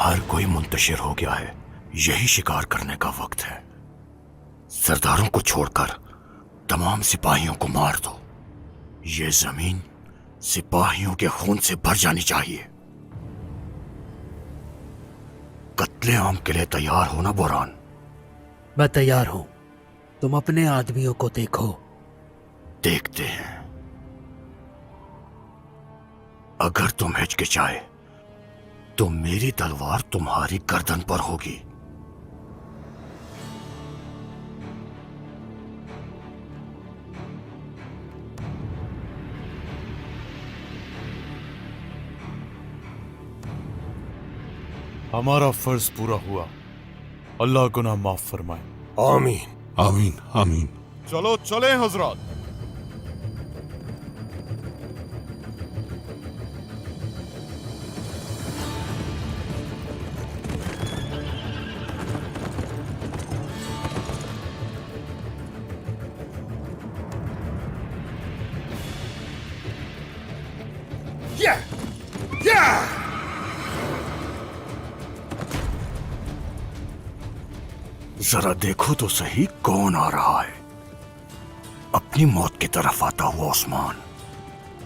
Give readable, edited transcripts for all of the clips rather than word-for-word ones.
हर कोई मुंतशिर हो गया है। यही शिकार करने का वक्त है। सरदारों को छोड़कर तमाम सिपाहियों को मार दो। ये जमीन सिपाहियों के खून से भर जानी चाहिए। कत्लेआम के लिए तैयार हो ना बुरहान? मैं तैयार हूं। तुम अपने आदमियों को देखो। देखते हैं। अगर तुम हिचकिचाए तो मेरी तलवार तुम्हारी गर्दन पर होगी। हमारा फर्ज पूरा हुआ। अल्लाह गुनाह माफ फरमाए। आमीन आमीन आमीन। चलो चले हजरत। जरा देखो तो सही कौन आ रहा है। अपनी मौत की तरफ आता हुआ उस्मान।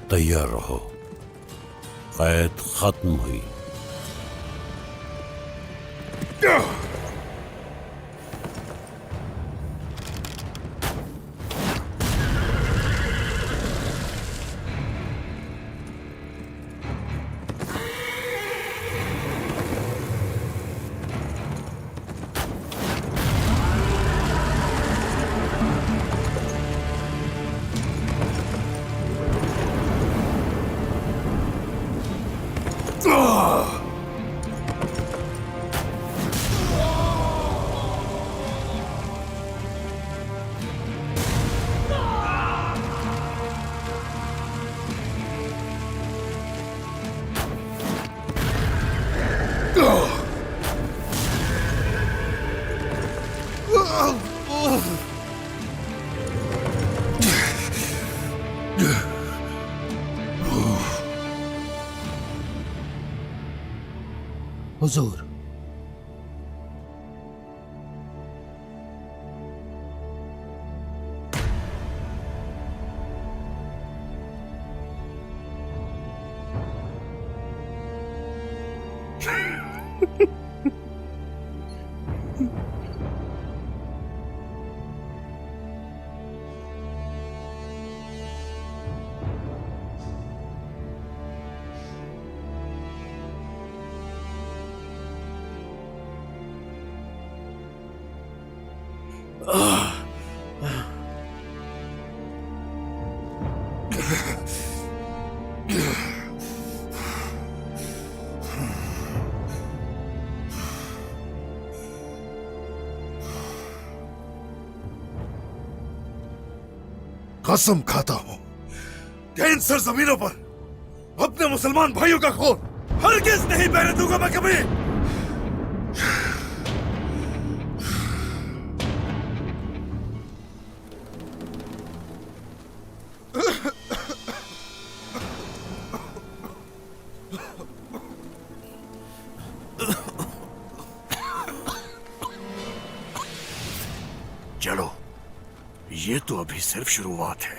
तैयार रहो, कैद खत्म हुई। हुजूर, कसम खाता हूं कि इन सरजमीनों पर अपने मुसलमान भाइयों का खून हरगिज नहीं बहने दूंगा मैं कभी। चलो, ये तो अभी सिर्फ शुरुआत है।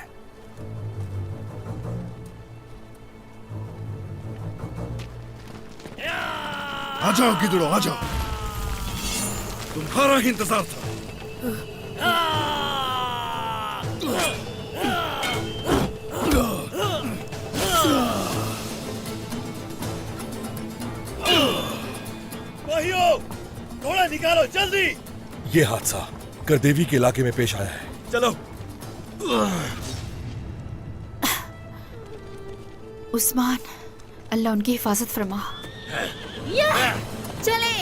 आ जाओ गिदड़ो, आ जाओ। तुम्हारा ही इंतजार था। भाइयों, घोड़ा निकालो जल्दी। ये हादसा करदेवी के इलाके में पेश आया है। चलो। उस्मान, अल्लाह उनकी हिफाजत फरमा। चले।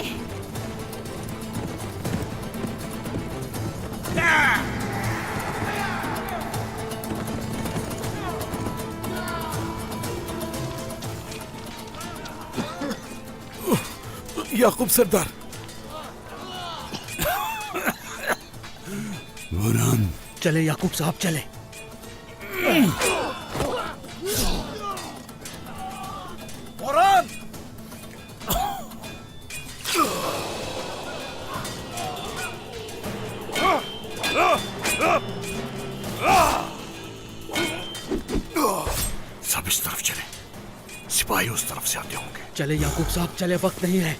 याकूब सरदार। बुरहान, चले याकूब साहब, चले। बुरहान! सब इस तरफ चले, सिपाही उस तरफ से आते होंगे। चले याकूब साहब, चले, वक्त नहीं है।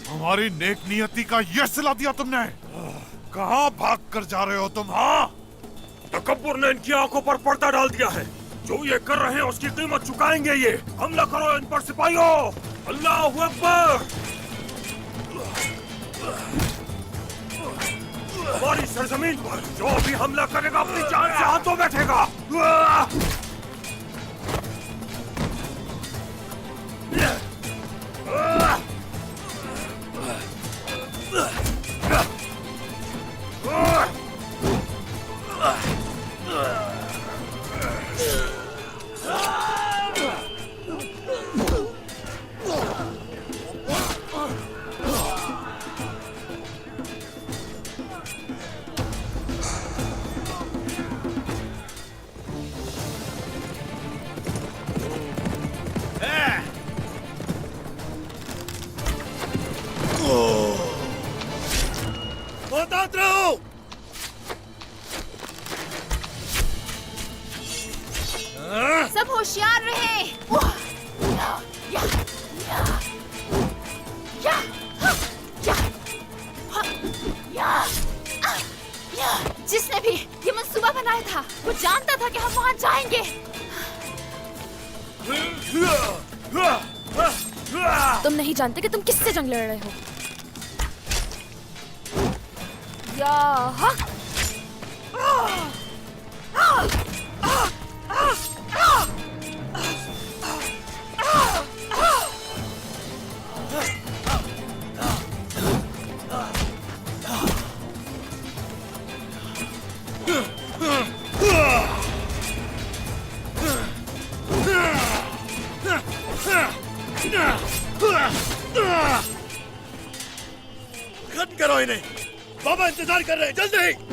हमारी नेक नियति का यह सिला दिया तुमने। कहाँ भाग कर जा रहे हो तुम? हाँ, तकब्बुर ने इनकी आंखों पर पर्दा डाल दिया है। जो ये कर रहे हैं उसकी कीमत चुकाएंगे ये। हमला करो इन पर सिपाहियों। अल्लाहू अकबर। हमारी सरजमीन पर जो भी हमला करेगा अपनी जान से हाथों बैठेगा। मोहतात रहो। सब होशियार रहे। जिसने भी ये मंसूबा बनाया था वो जानता था कि हम वहां जाएंगे। तुम नहीं जानते कि तुम किससे जंग लड़ रहे हो। या हक। खत्म करो इन्हें। बाबा इंतजार कर रहे हैं, जल्दी।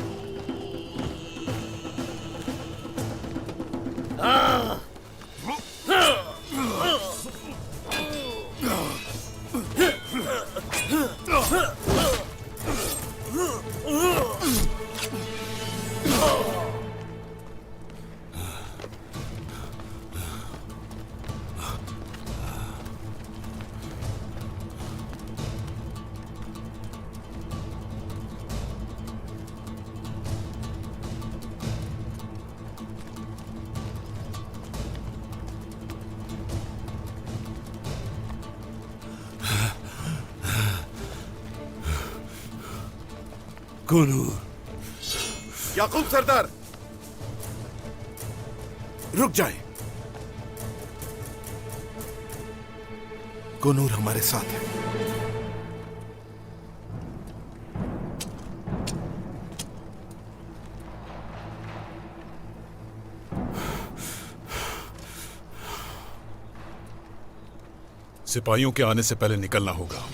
कुनूर, याकूब सरदार, रुक जाए। कुनूर हमारे साथ है। सिपाहियों के आने से पहले निकलना होगा।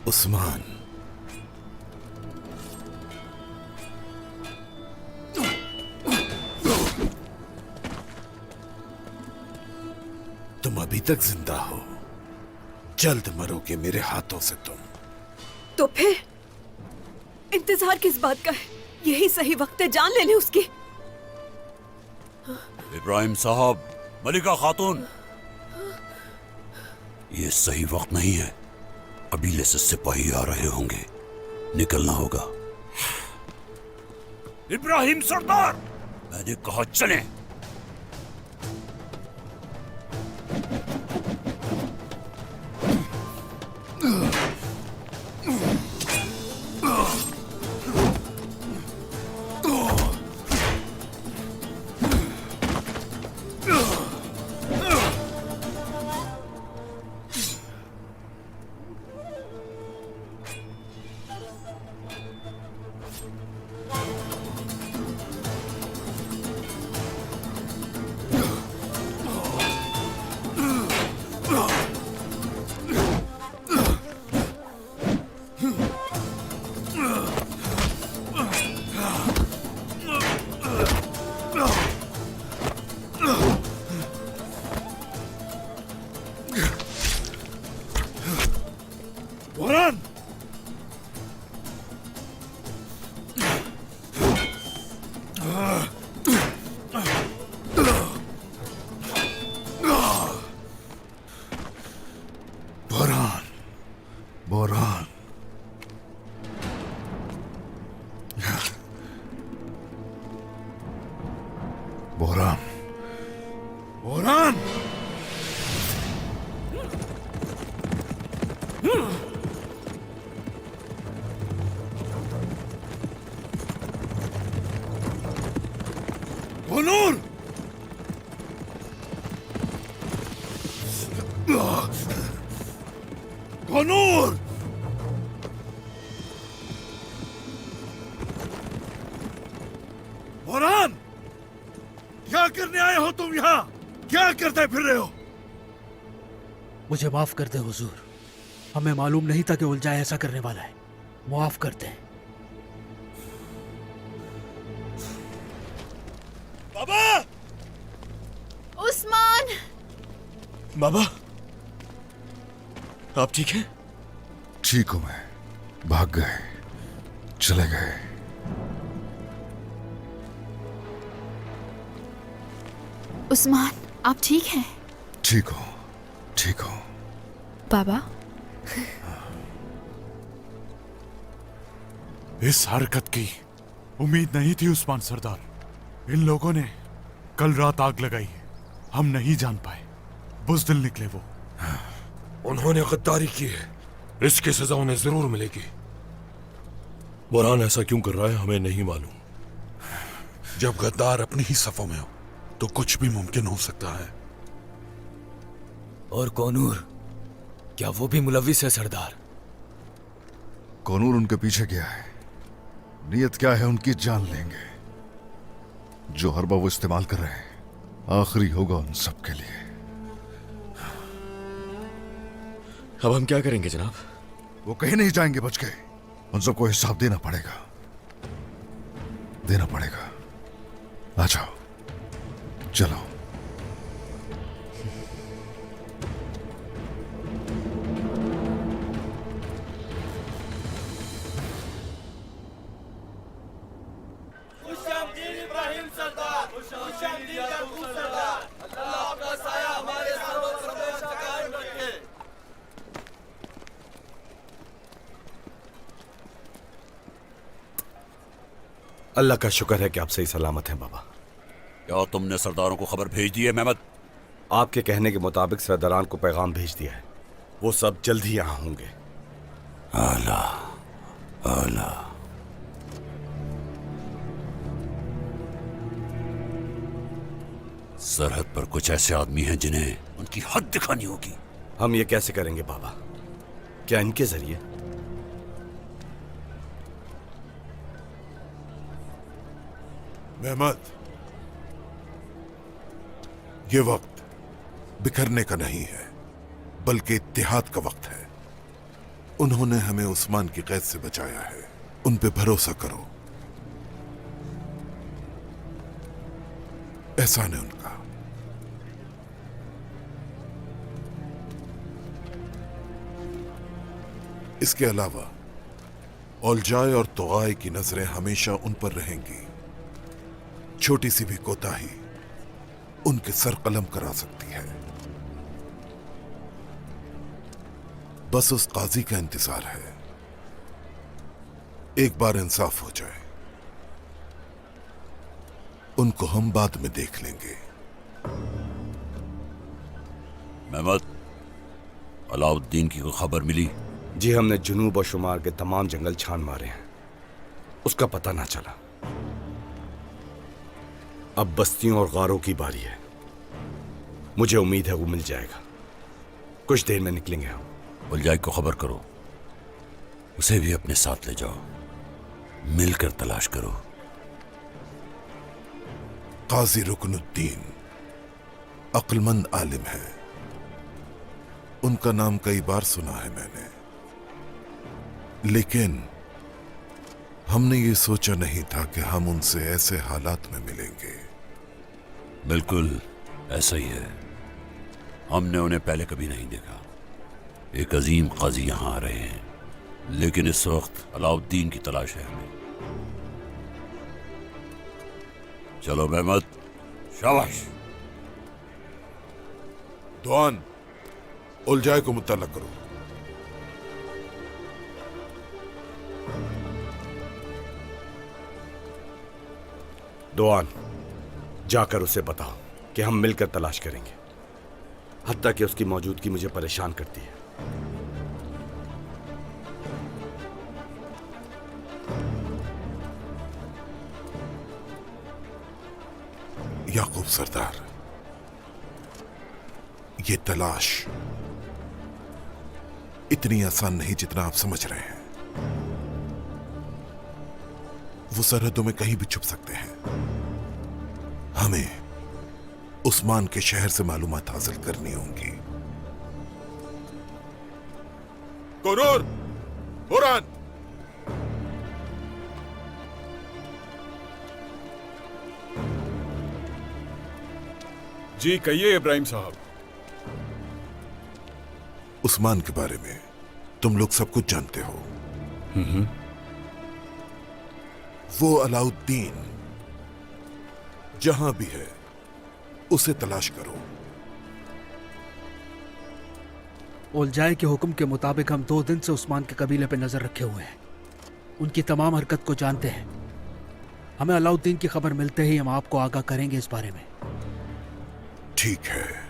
उस्मान, तुम अभी तक जिंदा हो, जल्द मरोगे मेरे हाथों से तुम। तो फिर इंतजार किस बात का है? यही सही वक्त है जान ले ले उसकी। इब्राहिम साहब, मलिका खातून, ये सही वक्त नहीं है। कबीले से सिपाही आ रहे होंगे, निकलना होगा। इब्राहिम सरदार, मैंने कहा चलें। बोरान! बोरान! बोरान! बोरान! बोरान! बोनूर! बोनूर! बोरान! क्या करने आए हो तुम यहाँ? क्या करते फिर रहे हो? मुझे माफ कर दे हुजूर, हमें मालूम नहीं था कि उलझाए ऐसा करने वाला है। माफ कर दे। बाबा! उस्मान! बाबा, आप ठीक हैं? ठीक हूं मैं। भाग गए, चले गए। उस्मान, आप ठीक हैं? ठीक हूं, ठीक हूं। बाबा, इस हरकत की उम्मीद नहीं थी उस्मान सरदार। इन लोगों ने कल रात आग लगाई, हम नहीं जान पाए। बुज़दिल निकले वो। उन्होंने गद्दारी की है, इसकी सजा उन्हें जरूर मिलेगी। बुरहान ऐसा क्यों कर रहा है हमें नहीं मालूम। जब गद्दार अपनी ही सफों में हो तो कुछ भी मुमकिन हो सकता है। और कौनूर, क्या वो भी मुलविस है सरदार? कौनूर उनके पीछे गया है। नियत क्या है उनकी जान लेंगे। जो हरबा वो इस्तेमाल कर रहे हैं आखिरी होगा उन सब के लिए। अब हम क्या करेंगे जनाब? वो कहीं नहीं जाएंगे बच के। उन सबको हिसाब देना पड़ेगा, देना पड़ेगा। आ जाओ, चलो। अल्लाह का शुक्र है कि आप सही सलामत हैं बाबा। क्या तुमने सरदारों को खबर भेज दी है मेहमद? आपके कहने के मुताबिक सरदारान को पैगाम भेज दिया है। वो सब जल्द ही यहाँ होंगे। आला आला। सरहद पर कुछ ऐसे आदमी हैं जिन्हें उनकी हद दिखानी होगी। हम ये कैसे करेंगे बाबा? क्या इनके जरिए? मेहमद, ये वक्त बिखरने का नहीं है बल्कि इत्तिहाद का वक्त है। उन्होंने हमें उस्मान की कैद से बचाया है, उन पे भरोसा करो। एहसान है उनका। इसके अलावा औलजाए और तोगाए की नजरें हमेशा उन पर रहेंगी। छोटी सी भी कोताही उनके सर कलम करा सकती है। बस उस काजी का इंतजार है, एक बार इंसाफ हो जाए। उनको हम बाद में देख लेंगे। मेहमद, अलाउद्दीन की कोई खबर मिली? जी, हमने जुनूब और शुमार के तमाम जंगल छान मारे हैं, उसका पता ना चला। अब बस्तियों और गारों की बारी है। मुझे उम्मीद है वो मिल जाएगा। कुछ देर में निकलेंगे हम। उलजाई को खबर करो, उसे भी अपने साथ ले जाओ, मिलकर तलाश करो। काजी रुकनुद्दीन अक्लमंद आलिम है, उनका नाम कई बार सुना है मैंने, लेकिन हमने ये सोचा नहीं था कि हम उनसे ऐसे हालात में मिलेंगे। बिल्कुल ऐसा ही है, हमने उन्हें पहले कभी नहीं देखा। एक अजीम काजी यहाँ आ रहे हैं, लेकिन इस वक्त अलाउद्दीन की तलाश है हमें। चलो मेहमद, शाबाश। दुआन, उलझाए को मुतल्लक करो। दोआन, जाकर उसे बताओ कि हम मिलकर तलाश करेंगे। हत्ता कि उसकी मौजूदगी मुझे परेशान करती है। याकूब सरदार, ये तलाश इतनी आसान नहीं जितना आप समझ रहे हैं। वो सरहदों में कहीं भी छुप सकते हैं। हमें उस्मान के शहर से मालूमात हासिल करनी होंगी। कुरूर, बुरान, जी कहिए इब्राहिम साहब। उस्मान के बारे में तुम लोग सब कुछ जानते हो। वो अलाउद्दीन जहां भी है उसे तलाश करो। ओलजाए के हुक्म के मुताबिक हम 2 दिन से उस्मान के कबीले पे नजर रखे हुए हैं। उनकी तमाम हरकत को जानते हैं। हमें अलाउद्दीन की खबर मिलते ही हम आपको आगाह करेंगे इस बारे में। ठीक है।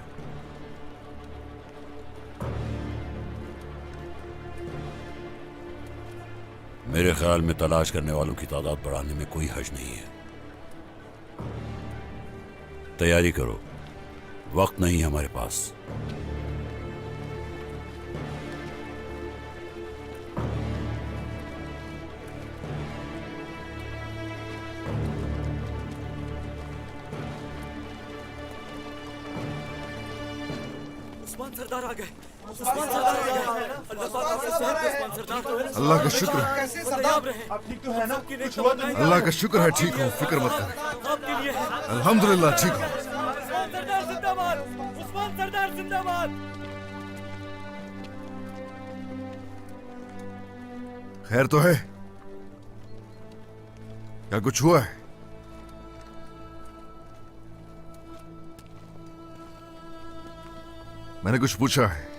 मेरे ख्याल में तलाश करने वालों की तादाद बढ़ाने में कोई हर्ज नहीं है। तैयारी करो, वक्त नहीं है हमारे पास। उस्मान सरदार आ गए। उस्मान सरदार आ गए। अल्लाह पाक आपके सेहत पे उस्मान सरदार। अल्लाह का शुक्र है। कैसे सरदार? आप ठीक तो है ना? अल्लाह का शुक्र है, ठीक हूँ, फिक्र मत कर। आपके लिए है। अल्हम्दुलिल्लाह ठीक हूँ। उस्मान सरदार जिंदाबाद। उस्मान सरदार जिंदाबाद। खैर तो है? क्या कुछ हुआ है? मैंने कुछ पूछा है?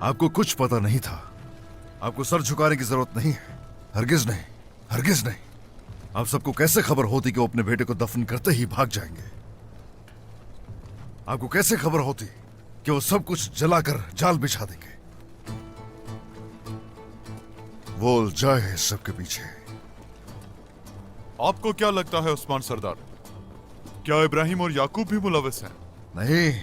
आपको कुछ पता नहीं था। आपको सर झुकाने की जरूरत नहीं है। हरगिज नहीं, हरगिज नहीं। आप सबको कैसे खबर होती कि वो अपने बेटे को दफन करते ही भाग जाएंगे? आपको कैसे खबर होती कि वो सब कुछ जलाकर जाल बिछा देंगे? वो उलझाए है सबके पीछे। आपको क्या लगता है उस्मान सरदार, क्या इब्राहिम और याकूब भी मुलविस हैं? नहीं,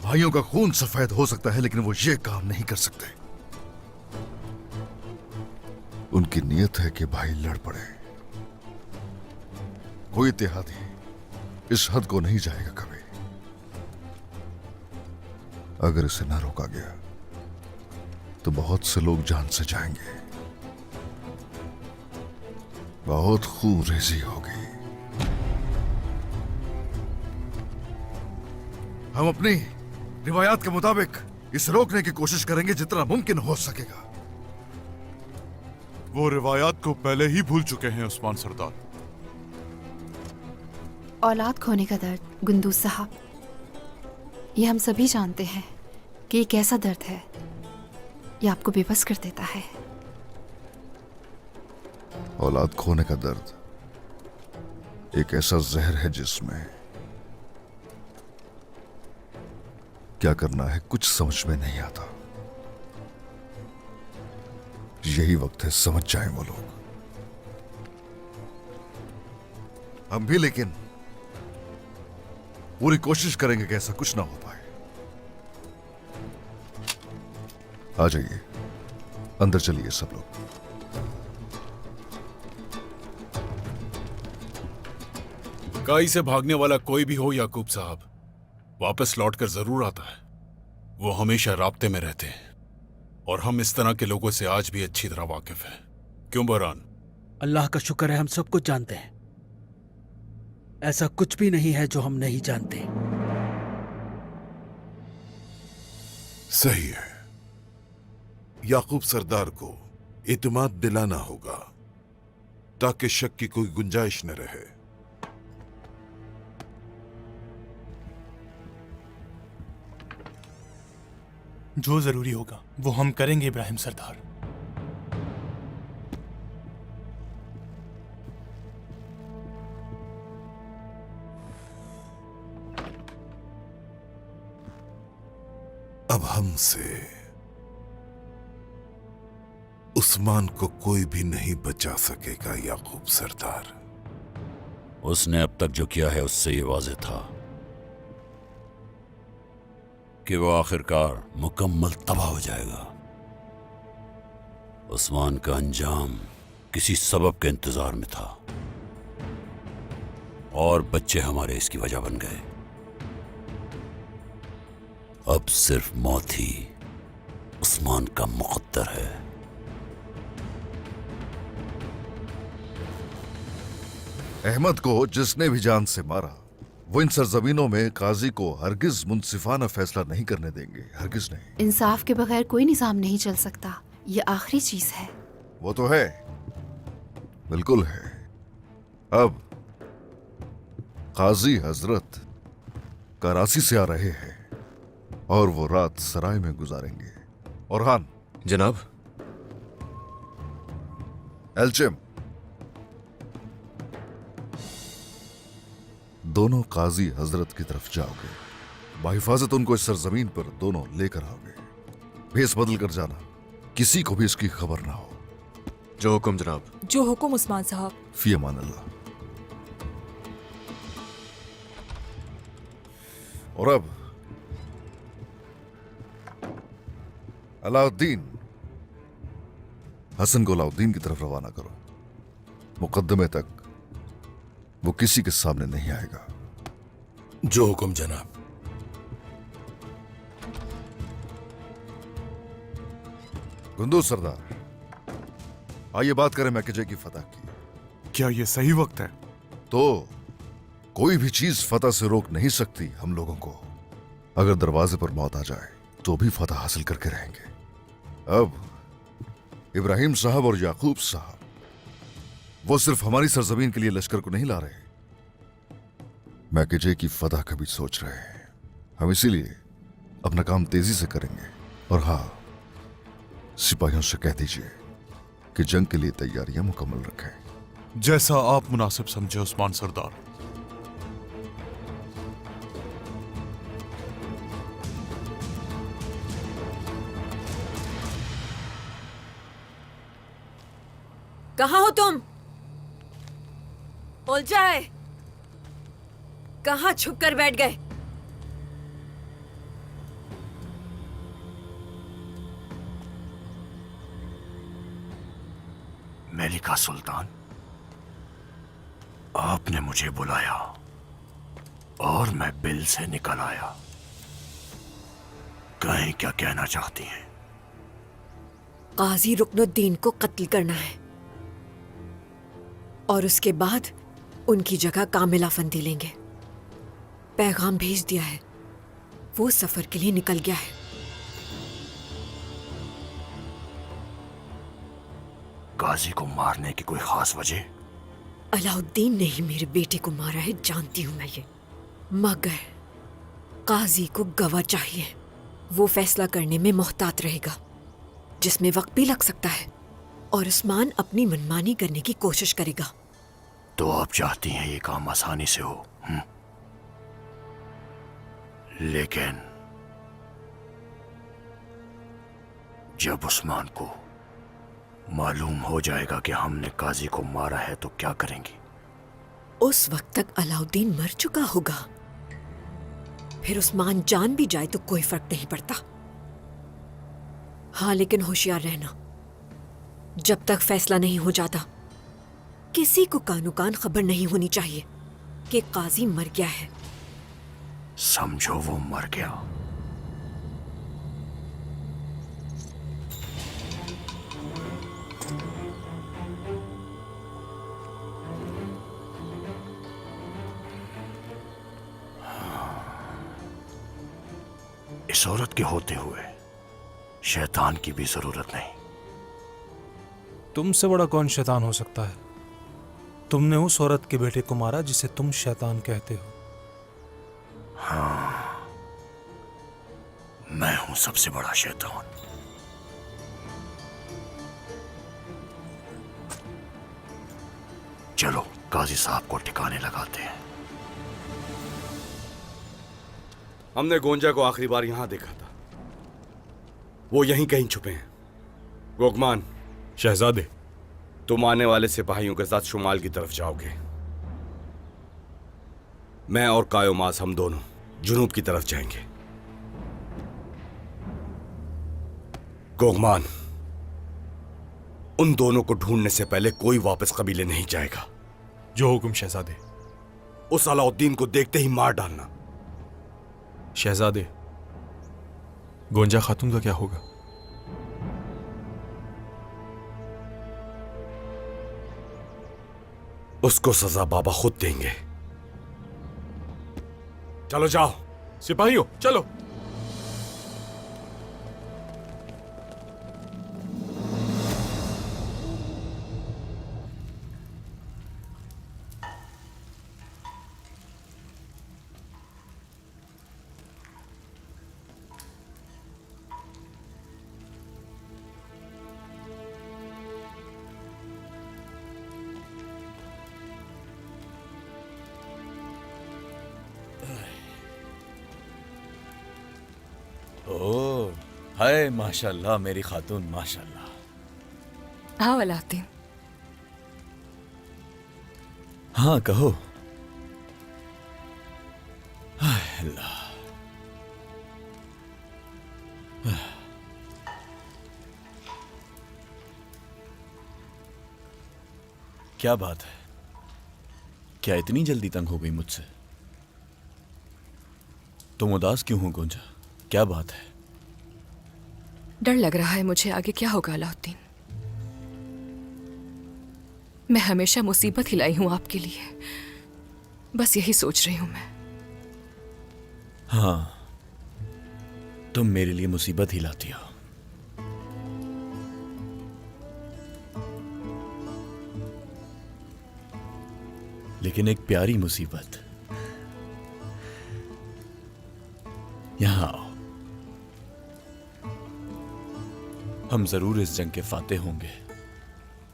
भाइयों का खून सफेद हो सकता है लेकिन वो ये काम नहीं कर सकते। उनकी नीयत है कि भाई लड़ पड़े। कोई इत्तेहादी इस हद को नहीं जाएगा कभी। अगर इसे ना रोका गया तो बहुत से लोग जान से जाएंगे, बहुत खून रेजी होगी। हम अपनी रिवायात के मुताबिक इसे रोकने की कोशिश करेंगे जितना मुमकिन हो सकेगा। वो रिवायात को पहले ही भूल चुके हैं उस्मान सरदार। औलाद खोने का दर्द, गुंदूज साहब, ये हम सभी जानते हैं कि ये कैसा दर्द है। ये आपको बेबस कर देता है। औलाद खोने का दर्द एक ऐसा जहर है जिसमें क्या करना है कुछ समझ में नहीं आता। यही वक्त है समझ जाएं वो लोग। हम भी लेकिन पूरी कोशिश करेंगे कि ऐसा कुछ ना हो पाए। आ जाइए, अंदर चलिए सब लोग। काई से भागने वाला कोई भी हो याकूब साहब, वापस लौटकर जरूर आता है। वो हमेशा राब्ते में रहते हैं और हम इस तरह के लोगों से आज भी अच्छी तरह वाकिफ हैं। क्यों बहरान? अल्लाह का शुक्र है हम सब कुछ जानते हैं। ऐसा कुछ भी नहीं है जो हम नहीं जानते। सही है। याकूब सरदार को इत्मीनान दिलाना होगा ताकि शक की कोई गुंजाइश न रहे। जो जरूरी होगा वो हम करेंगे इब्राहिम सरदार। अब हमसे उस्मान को कोई भी नहीं बचा सकेगा याकूब सरदार। उसने अब तक जो किया है उससे ये वाज़ेह था कि वो आखिरकार मुकम्मल तबाह हो जाएगा। उस्मान का अंजाम किसी सबब के इंतजार में था और बच्चे हमारे इसकी वजह बन गए। अब सिर्फ मौत ही उस्मान का मुक़द्दर है। अहमद को जिसने भी जान से मारा वो इन सरजमीनों में काजी को हरगिज मुंसिफाना फैसला नहीं करने देंगे, हरगिज नहीं। इंसाफ के बगैर कोई निज़ाम नहीं चल सकता, ये आखिरी चीज है। वो तो है, बिल्कुल है। अब काजी हजरत कराची से आ रहे हैं और वो रात सराय में गुजारेंगे। औरहान जनाब। एल्चिम, दोनों काजी हजरत की तरफ जाओगे, बाहिफाजत उनको इस सरजमीन पर दोनों लेकर आओगे। भेस बदल कर जाना, किसी को भी इसकी खबर ना हो। जो हुक्म जनाब। जो हुक्म उस्मान साहब। फी अमान अल्लाह। और अब अलाउद्दीन, हसन को अलाउद्दीन की तरफ रवाना करो। मुकद्दमे तक वो किसी के सामने नहीं आएगा। जो हुक्म जनाब। गुंदू सरदार, आइए बात करें मैकेजे की फतह की। क्या ये सही वक्त है? तो कोई भी चीज फतह से रोक नहीं सकती हम लोगों को। अगर दरवाजे पर मौत आ जाए तो भी फतह हासिल करके रहेंगे। अब इब्राहिम साहब और याकूब साहब वो सिर्फ हमारी सरजमीन के लिए लश्कर को नहीं ला रहे, मैकेजे की फतह का भी सोच रहे हैं। हम इसीलिए अपना काम तेजी से करेंगे। और हाँ, सिपाहियों से कह दीजिए कि जंग के लिए तैयारियां मुकम्मल रखें। जैसा आप मुनासिब समझे उस्मान सरदार। कहाँ हो तुम? उलझाए, कहाँ छुप कर बैठ गए? मेलिका सुल्तान, आपने मुझे बुलाया और मैं बिल से निकल आया। कहें क्या कहना चाहती हैं? काजी रुकनुद्दीन को कत्ल करना है और उसके बाद उनकी जगह कामिल अफंदी लेंगे। पैगाम भेज दिया है, वो सफर के लिए निकल गया है। काजी को मारने की कोई खास वजह? अलाउद्दीन ने ही मेरे बेटे को मारा है, जानती हूं मैं ये। मगर काजी को गवाह चाहिए, वो फैसला करने में मोहतात रहेगा जिसमें वक्त भी लग सकता है और उस्मान अपनी मनमानी करने की कोशिश करेगा। तो आप चाहती हैं ये काम आसानी से हो? लेकिन जब उस्मान को मालूम हो जाएगा कि हमने काजी को मारा है तो क्या करेंगी? उस वक्त तक अलाउद्दीन मर चुका होगा। फिर उस्मान जान भी जाए तो कोई फर्क नहीं पड़ता। हाँ, लेकिन होशियार रहना, जब तक फैसला नहीं हो जाता किसी को कानो कान खबर नहीं होनी चाहिए कि काजी मर गया है। समझो वो मर गया। इस औरत के होते हुए शैतान की भी जरूरत नहीं। तुमसे बड़ा कौन शैतान हो सकता है? तुमने उस औरत के बेटे को मारा जिसे तुम शैतान कहते हो। हाँ, मैं हूं सबसे बड़ा शैतान। चलो काजी साहब को ठिकाने लगाते हैं। हमने गोंजा को आखिरी बार यहां देखा था। वो यहीं कहीं छुपे हैं। गोगमान, शहजादे, तुम आने वाले सिपाहियों के साथ शुमाल की तरफ जाओगे। मैं और कायोमास हम दोनों जुनूब की तरफ जाएंगे। गोगमान, उन दोनों को ढूंढने से पहले कोई वापस कबीले नहीं जाएगा। जो हुक्म शहजादे। उस अलाउद्दीन को देखते ही मार डालना। शहजादे, गोंजा खातून का क्या होगा? उसको सजा बाबा खुद देंगे। चलो जाओ। सिपाहियों चलो। ओह, हाय माशाल्लाह मेरी खातून, माशाल्लाह। हाँ अलाउद्दीन। हाँ कहो। हाय अल्लाह। क्या बात है? क्या इतनी जल्दी तंग हो गई मुझसे? तुम उदास क्यों हो गोंजा? क्या बात है? डर लग रहा है मुझे, आगे क्या होगा अलाउद्दीन। मैं हमेशा मुसीबत ही लाई हूं आपके लिए, बस यही सोच रही हूं मैं। हाँ, तुम मेरे लिए मुसीबत ही लाती हो। लेकिन एक प्यारी मुसीबत। यहां आओ, हम जरूर इस जंग के फाते होंगे।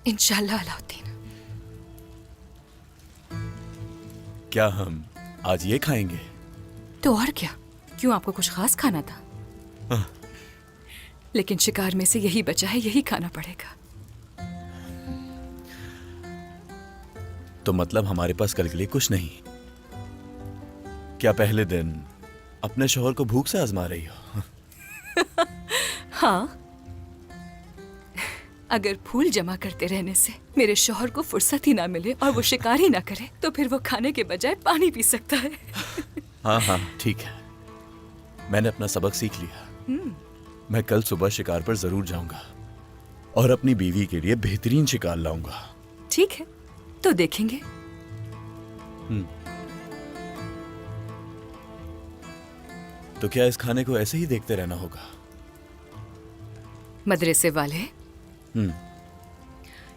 इंशाल्लाह अलाउद्दीन। क्या हम आज ये खाएंगे? तो और क्या, क्यों आपको कुछ खास खाना था? लेकिन शिकार में से यही बचा है, यही खाना पड़ेगा। तो मतलब हमारे पास कल के लिए कुछ नहीं? क्या पहले दिन अपने शौहर को भूख से आजमा रही हो? हाँ, अगर फूल जमा करते रहने से मेरे शौहर को फुर्सत ही ना मिले और वो शिकार ही ना करे, तो फिर वो खाने के बजाय पानी पी सकता है। हाँ हाँ ठीक है, मैंने अपना सबक सीख लिया। मैं कल सुबह शिकार पर जरूर जाऊंगा और अपनी बीवी के लिए बेहतरीन शिकार लाऊंगा। ठीक है, तो देखेंगे। तो क्या इस खाने को ऐसे ही देखते रहना होगा? मदरसे वाले,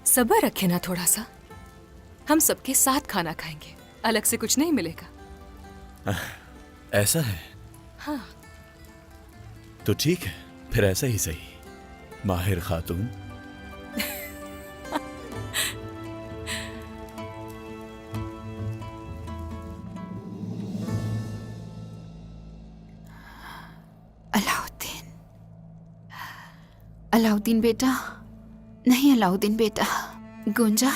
सब्र रखे ना थोड़ा सा। हम सबके साथ खाना खाएंगे, अलग से कुछ नहीं मिलेगा। ऐसा है? हाँ। तो ठीक है, फिर ऐसा ही सही। माहिर खातून। अलाउद्दीन बेटा, नहीं अलाउद्दीन बेटा, गुंजा।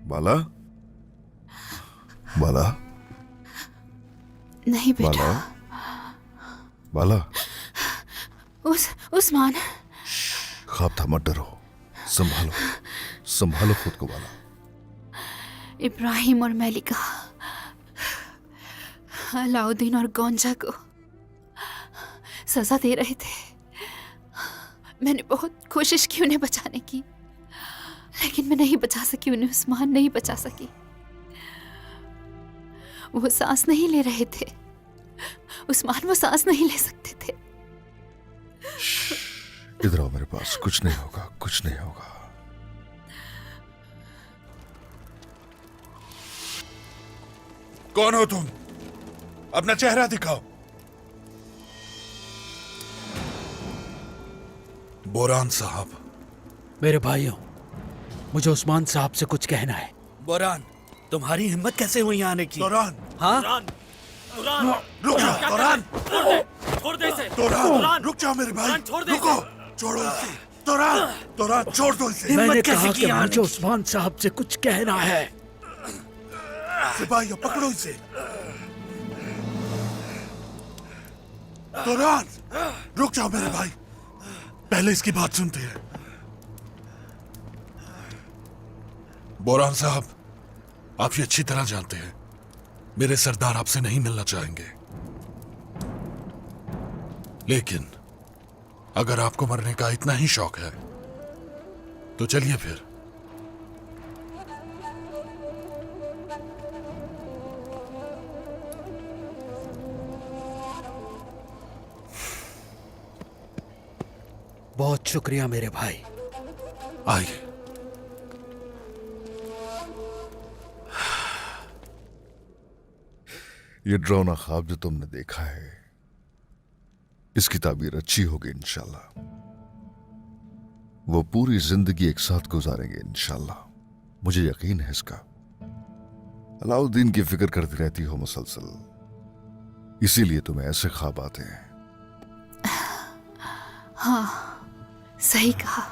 बाला, बाला, नहीं बेटा। बाला, उस्मान। ख्वाब था, मत डरो, संभालो, संभालो खुद को बाला। इब्राहिम और मलिका अलाउद्दीन और गोंजा को सजा दे रहे थे। मैंने बहुत कोशिश की उन्हें बचाने की, लेकिन मैं नहीं बचा सकी उन्हें। उस्मान, नहीं बचा सकी। वो सांस नहीं ले रहे थे, उस्मान वो सांस नहीं ले सकते थे। इधर आओ मेरे पास। कुछ नहीं होगा, कुछ नहीं होगा। कौन हो तुम? अपना चेहरा दिखाओ। बोरान साहब। मेरे भाइयों, मुझे उस्मान साहब से कुछ कहना है। बोरान, तुम्हारी हिम्मत कैसे हुई यहाँ आने की? बोरान, हाँ? रुक जाओ। बोरान, छोड़ दे इसे। बोरान, रुक जाओ मेरे भाई। रुको, छोड़ो इसे। बोरान, छोड़ दो इसे। मैंने कहा कि मुझे उस्मान साहब से कुछ कहना है। सिपाहियों, पकड़ो इसे। बोरान, रुक जाओ मेरे भाई। पहले इसकी बात सुनते हैं। बोरान साहब, आप ये अच्छी तरह जानते हैं मेरे सरदार आपसे नहीं मिलना चाहेंगे, लेकिन अगर आपको मरने का इतना ही शौक है तो चलिए फिर। बहुत शुक्रिया मेरे भाई। आइए। ये ड्रावना ख्वाब जो तुमने देखा है, इसकी ताबीर अच्छी होगी इंशाल्लाह। वो पूरी जिंदगी एक साथ गुजारेंगे इंशाल्लाह, मुझे यकीन है इसका। अलाउद्दीन की फिक्र करती रहती हो मुसलसल, इसीलिए तुम्हें ऐसे ख्वाब आते हैं। हाँ, सही कहा।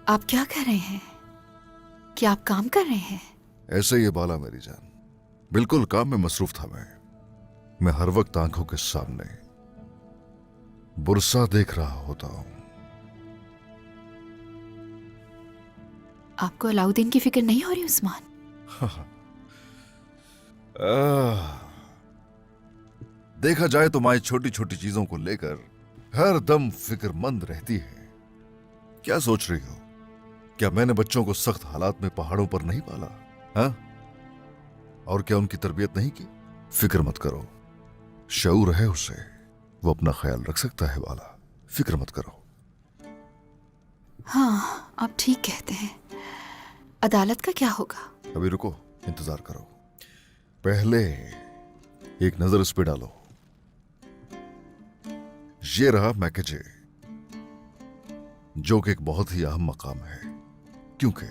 आप क्या कर रहे हैं? क्या आप काम कर रहे हैं? ऐसे ही बाला मेरी जान, बिल्कुल काम में मसरूफ था मैं हर वक्त आंखों के सामने बुरसा देख रहा होता हूं। आपको अलाउद्दीन की फिक्र नहीं हो रही उस्मान? देखा जाए तो माई छोटी छोटी चीजों को लेकर हर दम फिक्रमंद रहती है। क्या सोच रही हो? क्या मैंने बच्चों को सख्त हालात में पहाड़ों पर नहीं पाला? हाँ? और क्या उनकी तरबियत नहीं की? फिक्र मत करो, शऊर है उसे, वो अपना ख्याल रख सकता है बाला, फिक्र मत करो। हाँ, आप ठीक कहते हैं। अदालत का क्या होगा? अभी रुको, इंतजार करो। पहले एक नजर इस पे डालो। ये रहा मैकेजे, जो कि एक बहुत ही अहम मकाम है, क्योंकि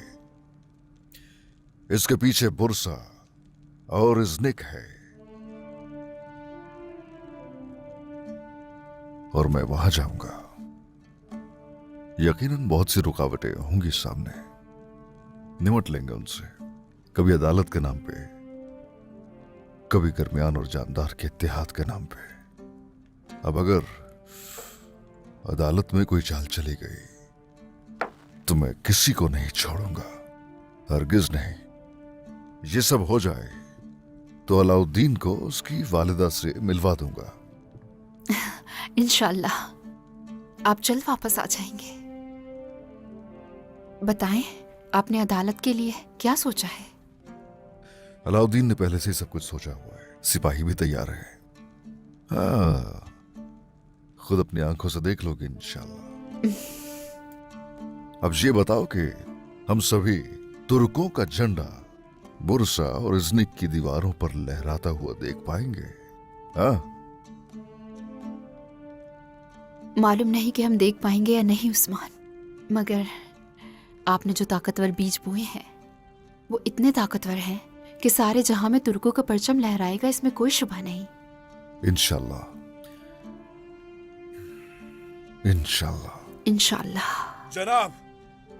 इसके पीछे बुरसा और इज़्निक है, और मैं वहां जाऊंगा। यकीनन बहुत सी रुकावटें होंगी सामने, निमट लेंगे उनसे, कभी अदालत के नाम पे, कभी दरमियान और जानदार के इत्तेहाद के नाम पे। अब अगर अदालत में कोई चाल चली गई तो मैं किसी को नहीं छोड़ूंगा, हरगिज नहीं। ये सब हो जाए तो अलाउद्दीन को उसकी वालिदा से मिलवा दूंगा। इंशाल्लाह आप जल्द वापस आ जाएंगे। बताएं, आपने अदालत के लिए क्या सोचा है? अलाउद्दीन ने पहले से ही सब कुछ सोचा हुआ है, सिपाही भी तैयार है। हाँ, खुद अपनी आंखों से देख लोगे इंशाल्लाह। अब ये बताओ कि हम सभी तुर्कों का झंडा बुरसा और इज़्निक की दीवारों पर लहराता हुआ देख पाएंगे? हाँ? मालूम नहीं कि हम देख पाएंगे या नहीं उस्मान, मगर आपने जो ताकतवर बीज बोए हैं वो इतने ताकतवर हैं कि सारे जहां में तुर्कों का परचम लहराएगा, इसमें कोई शुबा नहीं। इंशाल्लाह, इंशाल्लाह, इंशाल्लाह। जनाब,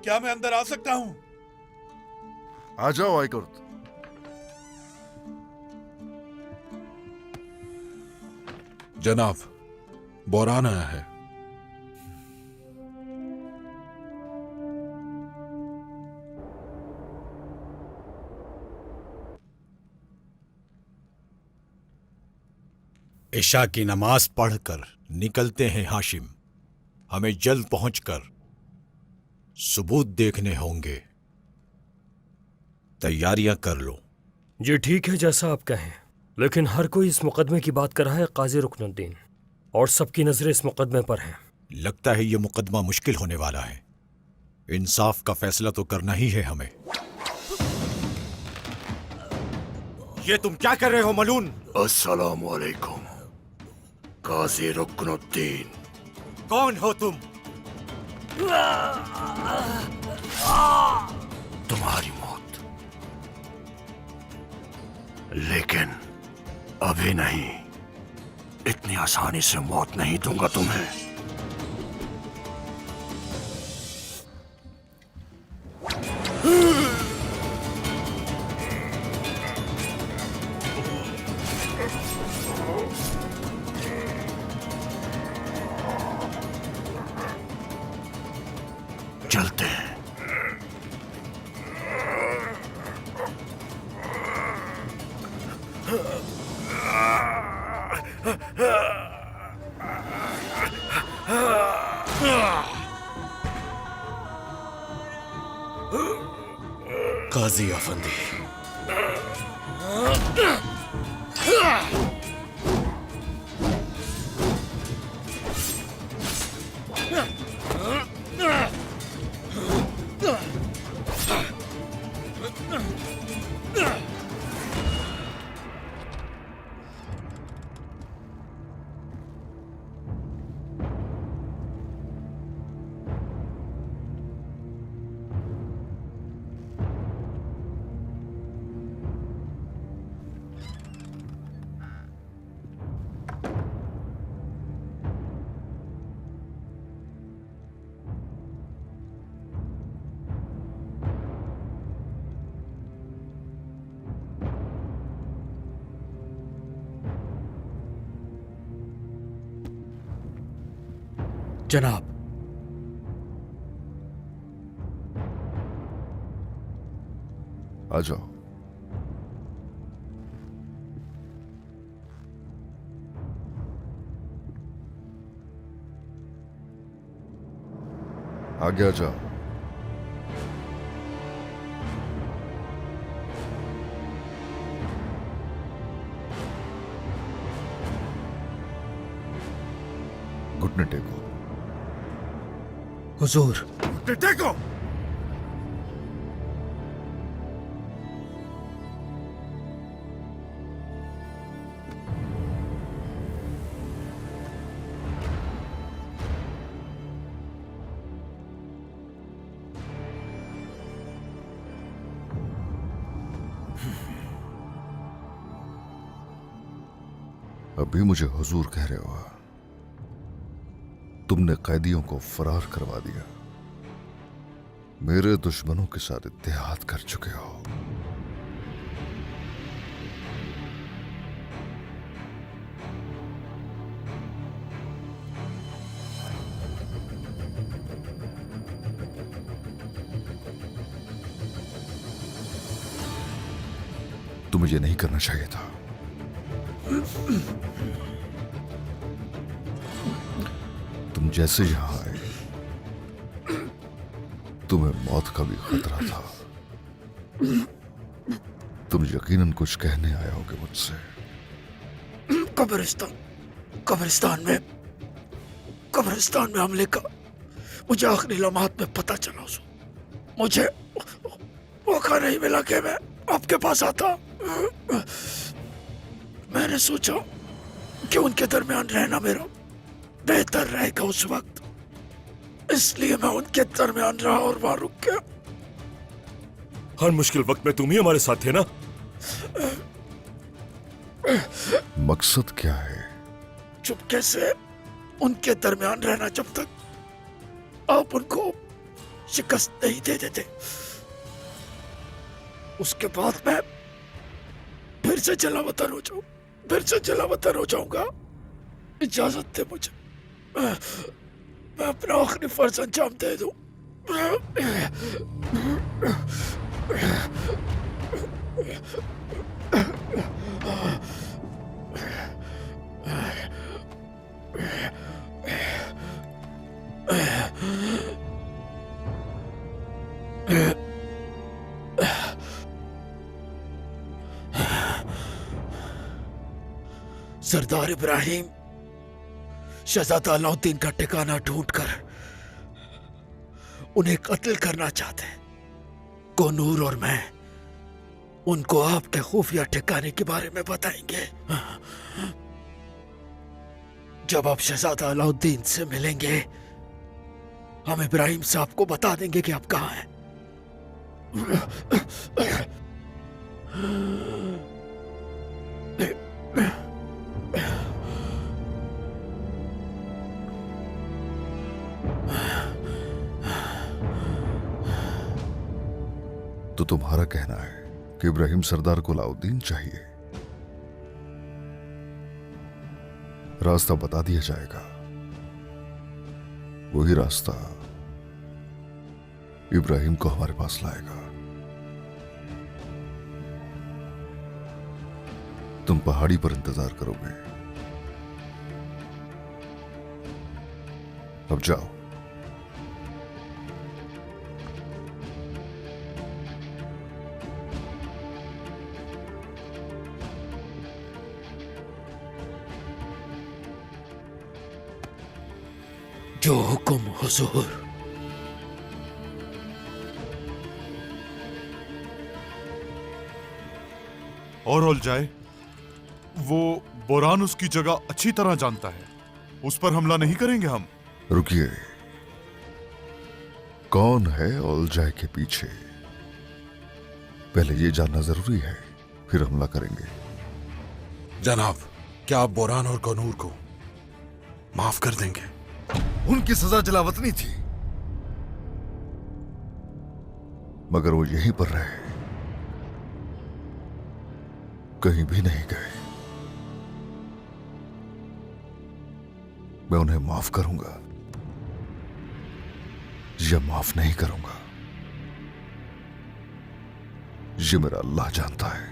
क्या मैं अंदर आ सकता हूं? आ जाओ आइकुर्त। जनाब, बोरान आया है। इशा की नमाज पढ़कर निकलते हैं हाशिम। हमें जल्द पहुंचकर सबूत देखने होंगे। तैयारियां कर लो। ये ठीक है जैसा आप कहें, लेकिन हर कोई इस मुकदमे की बात कर रहा है काजी रुकनुद्दीन, और सबकी नजरें इस मुकदमे पर हैं। लगता है ये मुकदमा मुश्किल होने वाला है। इंसाफ का फैसला तो करना ही है हमें। ये तुम क्या कर रहे हो मलून? अस्सलाम वालेकुम काजी रुकनुद्दीन। कौन हो तुम? तुम्हारी मौत, लेकिन अभी नहीं। इतनी आसानी से मौत नहीं दूंगा तुम्हें। चलते हैं। काजी अफंदी, जनाब, आ जाओ। आगे आ जाओ। घुटने टेको। हुजूर, देखो अभी मुझे हुजूर कह रहे हो? तुमने कैदियों को फरार करवा दिया, मेरे दुश्मनों के साथ इत्तेहाद कर चुके हो। तुम्हें यह नहीं करना चाहिए था। तुम जैसे यहां आए, तुम्हें मौत का भी खतरा था। तुम यकीनन कुछ कहने आए होगे मुझसे। कब्रिस्तान में हमले का मुझे आखिरी लम्हात में पता चला। मुझे मौका नहीं मिला कि मैं आपके पास आता। मैंने सोचा कि उनके दरमियान रहना मेरा बेहतर रहेगा उस वक्त, इसलिए मैं उनके दरमियान रहा और वहां रुक गया। हर मुश्किल वक्त में तुम ही हमारे साथ थे ना? मकसद क्या है? चुपके से उनके दरमियान रहना, जब तक आप उनको शिकस्त नहीं दे देते। उसके बाद मैं फिर से जलावतन हो जाऊंगा। इजाजत दे मुझे, मैं अपना आखिरी फर्ज अंजाम दे दूं। सरदार इब्राहिम शहजादा अलाउद्दीन का ठिकाना ढूंढकर उन्हें कत्ल करना चाहते हैं। कोनूर और मैं उनको आपके खुफिया ठिकाने के बारे में बताएंगे। जब आप शहजादा अलाउद्दीन से मिलेंगे, हम इब्राहिम साहब को बता देंगे कि आप कहाँ हैं। तो तुम्हारा कहना है कि इब्राहिम सरदार को अलाउद्दीन चाहिए। रास्ता बता दिया जाएगा, वही रास्ता इब्राहिम को हमारे पास लाएगा। तुम पहाड़ी पर इंतजार करोगे। अब जाओ। जो हुक्म हुजूर। और ओलजाए, वो बोरान उसकी जगह अच्छी तरह जानता है, उस पर हमला नहीं करेंगे हम। रुकिए, कौन है ओलजाए के पीछे? पहले ये जानना जरूरी है, फिर हमला करेंगे। जनाब, क्या आप बोरान और कनूर को माफ कर देंगे? उनकी सजा जलावतनी थी, मगर वो यहीं पर रहे, कहीं भी नहीं गए। मैं उन्हें माफ करूंगा या माफ नहीं करूंगा, ये मेरा अल्लाह जानता है।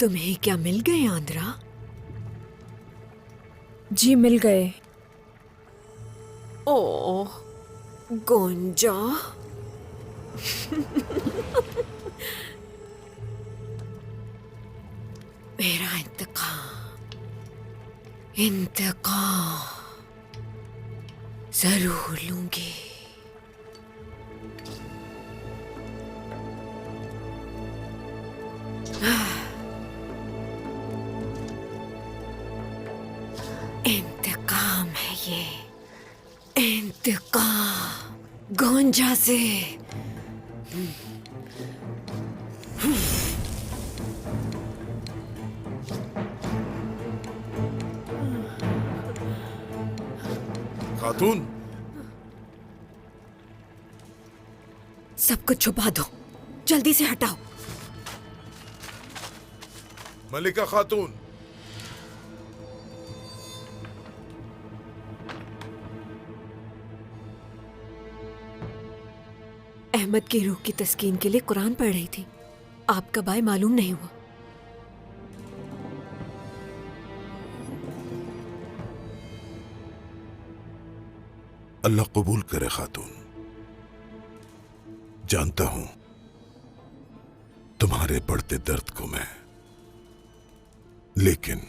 तुम्हें क्या मिल गए आंद्रा? जी मिल गए। ओह गोंजा। मेरा इंतकाम जरूर लूंगी। इंतकाम है ये, इंतकाम गोंजा से। खातून, सब कुछ छुपा दो, जल्दी से हटाओ। मलिका खातून, अहमद की रूह की तस्कीन के लिए कुरान पढ़ रही थी, आपका भाई मालूम नहीं हुआ। अल्लाह कबूल करे खातून। जानता हूं तुम्हारे बढ़ते दर्द को मैं, लेकिन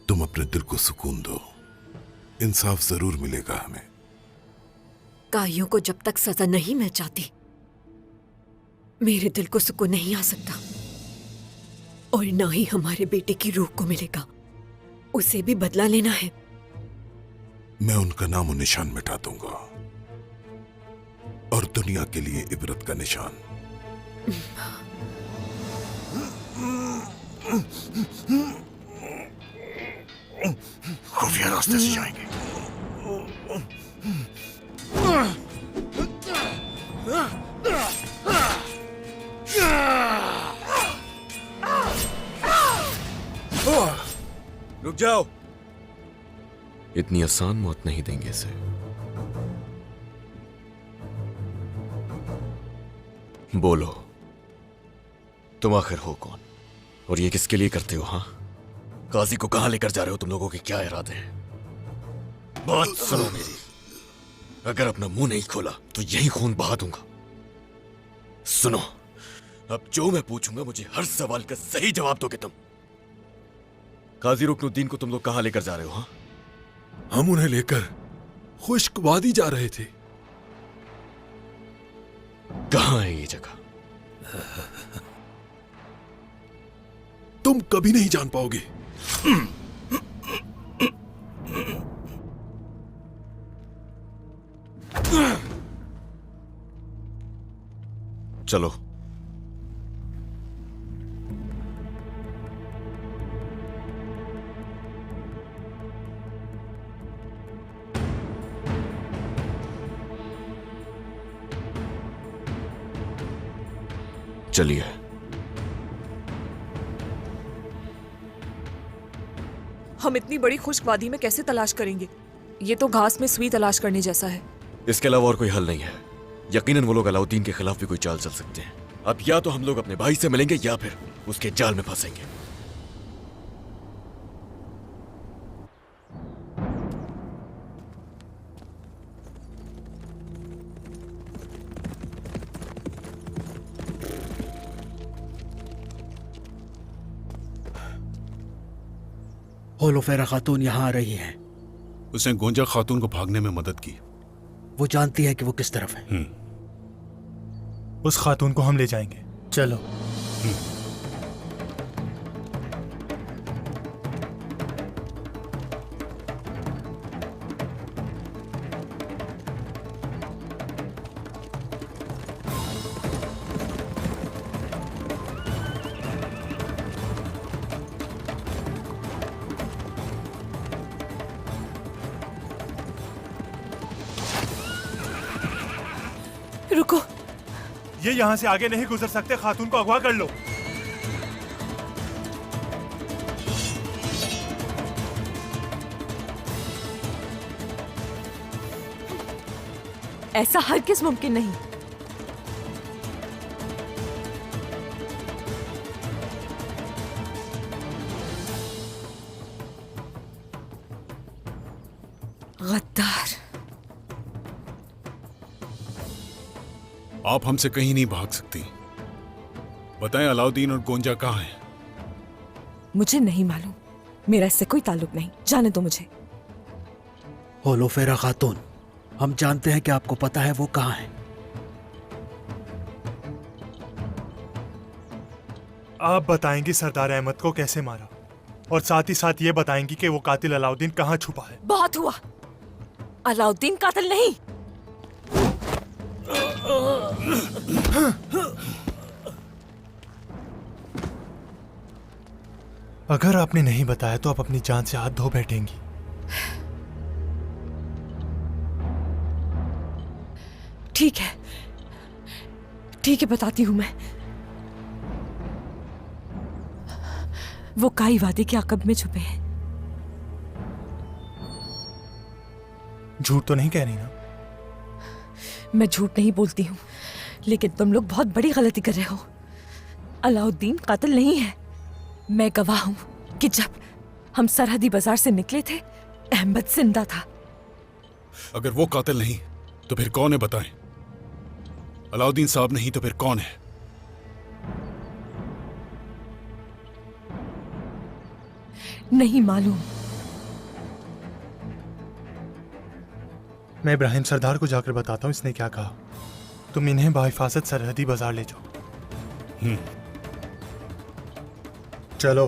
तुम अपने दिल को सुकून दो, इंसाफ जरूर मिलेगा हमें। काइयों को जब तक सजा नहीं मिल जाती, मेरे दिल को सुकून नहीं आ सकता, और ना ही हमारे बेटे की रूह को मिलेगा। उसे भी बदला लेना है। मैं उनका नाम और निशान मिटा दूंगा, और दुनिया के लिए इबरत का निशान। खुफिया रास्ते से जाएंगे। रुक जाओ। इतनी आसान मौत नहीं देंगे इसे। बोलो, तुम आखिर हो कौन और ये किसके लिए करते हो? हाँ, काजी को कहां लेकर जा रहे हो? तुम लोगों के क्या इरादे हैं? बात सुनो मेरी, अगर अपना मुंह नहीं खोला तो यही खून बहा दूंगा। सुनो, अब जो मैं पूछूंगा मुझे हर सवाल का सही जवाब दोगे तुम। काजी रुकनुद्दीन को तुम लोग कहां लेकर जा रहे हो? हाँ, हम उन्हें लेकर खुश्क वादी जा रहे थे। कहां है ये जगह? तुम कभी नहीं जान पाओगे। चलो। चलिए। हम इतनी बड़ी खुश्क वादी में कैसे तलाश करेंगे? ये तो घास में सुई तलाश करने जैसा है। इसके अलावा और कोई हल नहीं है। यकीनन वो लोग अलाउद्दीन के खिलाफ भी कोई चाल चल सकते हैं। अब या तो हम लोग अपने भाई से मिलेंगे या फिर उसके जाल में फंसेंगे। होलोफेरा खातून यहाँ आ रही है। उसने गोंजा खातून को भागने में मदद की। वो जानती है कि वो किस तरफ है। उस खातून को हम ले जाएंगे। चलो। रुको। ये यहाँ से आगे नहीं गुजर सकते। खातून को अगवा कर लो। ऐसा हरगिज़ मुमकिन नहीं। गद्दार। आप हमसे कहीं नहीं भाग सकती। बताएं अलाउद्दीन और गोंजा कहाँ हैं? मुझे नहीं मालूम। मेरा इससे कोई ताल्लुक नहीं। जाने दो मुझे। होलोफेरा खातून, हम जानते हैं कि आपको पता है वो कहाँ है। आप बताएंगी सरदार अहमद को कैसे मारा, और साथ ही साथ ये बताएंगी कि वो कातिल अलाउद्दीन कहाँ छुपा है। बहुत हुआ। अलाउद्दीन कातिल नहीं। अगर आपने नहीं बताया तो आप अपनी जान से हाथ धो बैठेंगी। ठीक है, ठीक है, बताती हूं मैं। वो काई वादी के अकब में छुपे हैं। झूठ तो नहीं कह रही ना? मैं झूठ नहीं बोलती हूँ, लेकिन तुम लोग बहुत बड़ी गलती कर रहे हो। अलाउद्दीन कातिल नहीं है। मैं गवाह हूँ कि जब हम सरहदी बाजार से निकले थे, अहमद जिंदा था। अगर वो कातिल नहीं तो फिर कौन है? बताएं। अलाउद्दीन साहब नहीं तो फिर कौन है? नहीं मालूम। मैं इब्राहिम सरदार को जाकर बताता हूँ इसने क्या कहा। तुम इन्हें बाहिफाजत सरहदी बाजार ले जाओ। चलो।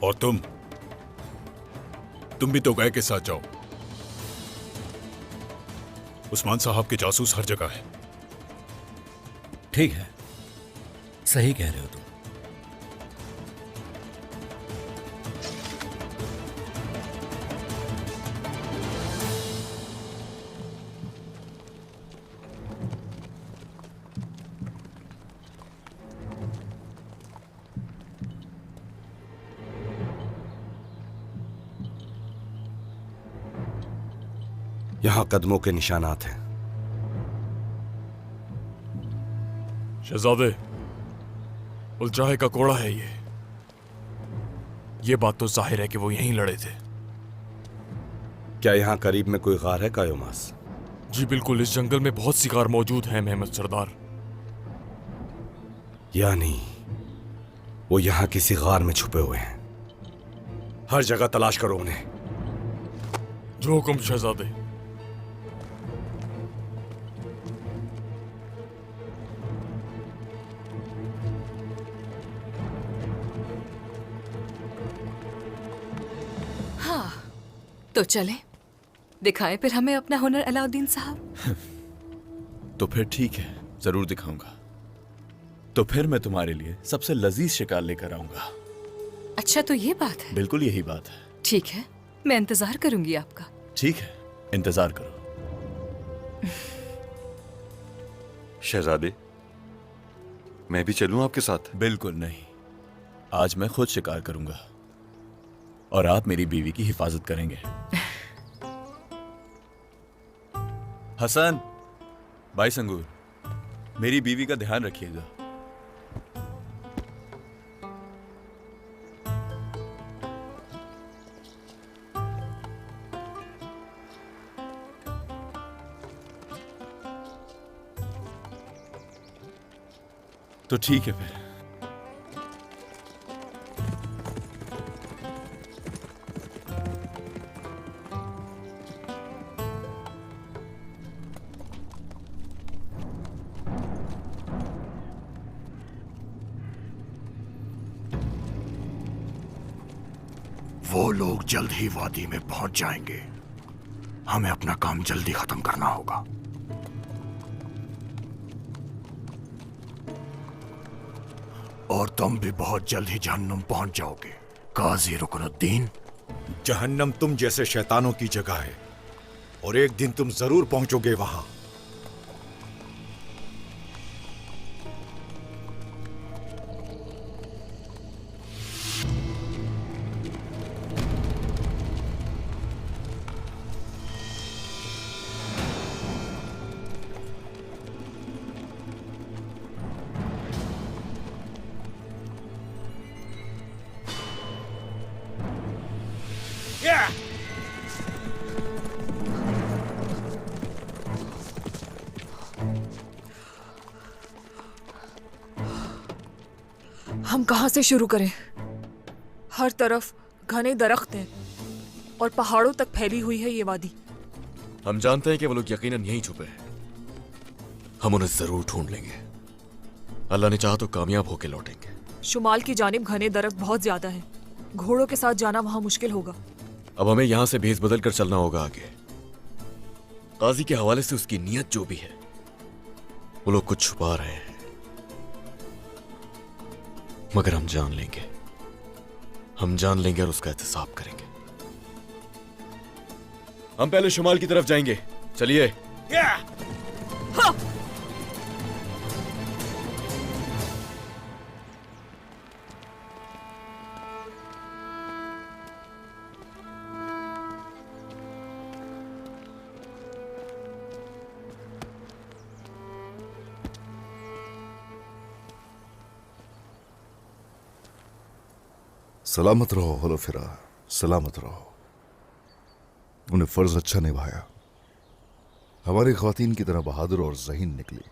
और तुम भी तो गए के साथ जाओ। उस्मान साहब के जासूस हर जगह है। ठीक है, सही कह रहे हो तुम। यहां कदमों के निशानात हैं। शहजादे, उलचाहे का कोड़ा है ये बात तो जाहिर है कि वो यहीं लड़े थे। क्या यहाँ करीब में कोई गार है कायोमास? जी बिल्कुल, इस जंगल में बहुत शिकार मौजूद हैं मेहमद सरदार। यानी वो यहाँ किसी गार में छुपे हुए हैं। हर जगह तलाश करो उन्हें। जो हुक्म शहजादे। हाँ, तो चले दिखाएं फिर हमें अपना हुनर अलाउद्दीन साहब। तो फिर ठीक है, जरूर दिखाऊंगा। तो फिर मैं तुम्हारे लिए सबसे लजीज शिकार लेकर आऊंगा। अच्छा, तो ये बात है? बिल्कुल यही बात है। ठीक है, मैं इंतजार करूंगी आपका। ठीक है, इंतजार करो। शहजादे, मैं भी चलूं आपके साथ? बिल्कुल नहीं, आज मैं खुद शिकार करूंगा और आप मेरी बीवी की हिफाजत करेंगे। हसन, भाई संगूर, मेरी बीवी का ध्यान रखिएगा। तो ठीक है फिर। वो लोग जल्द ही वादी में पहुंच जाएंगे। हमें अपना काम जल्दी खत्म करना होगा। और तुम भी बहुत जल्द ही जहन्नुम पहुंच जाओगे। काजी रुकनुद्दीन, जहन्नम तुम जैसे शैतानों की जगह है और एक दिन तुम जरूर पहुंचोगे वहां। हम कहां से शुरू करें? हर तरफ घने दरख्त हैं और पहाड़ों तक फैली हुई है ये वादी। हम जानते हैं कि वो लोग यकीनन यहीं छुपे हैं। हम उन्हें जरूर ढूंढ लेंगे। अल्लाह ने चाहा तो कामयाब होकर लौटेंगे। शुमाल की जानिब घने दरख्त बहुत ज्यादा हैं। घोड़ों के साथ जाना वहां मुश्किल होगा। अब हमें यहां से भेस बदल कर चलना होगा आगे। काजी के हवाले से उसकी नीयत जो भी है, वो लोग कुछ छुपा रहे हैं, मगर हम जान लेंगे। हम जान लेंगे और उसका एहतसाब करेंगे। हम पहले शुमाल की तरफ जाएंगे। चलिए। हाँ। सलामत रहो होलोफिरा, सलामत रहो। उन्हें फर्ज अच्छा निभाया। हमारी ख्वातीन की तरह बहादुर और ज़हीन निकली।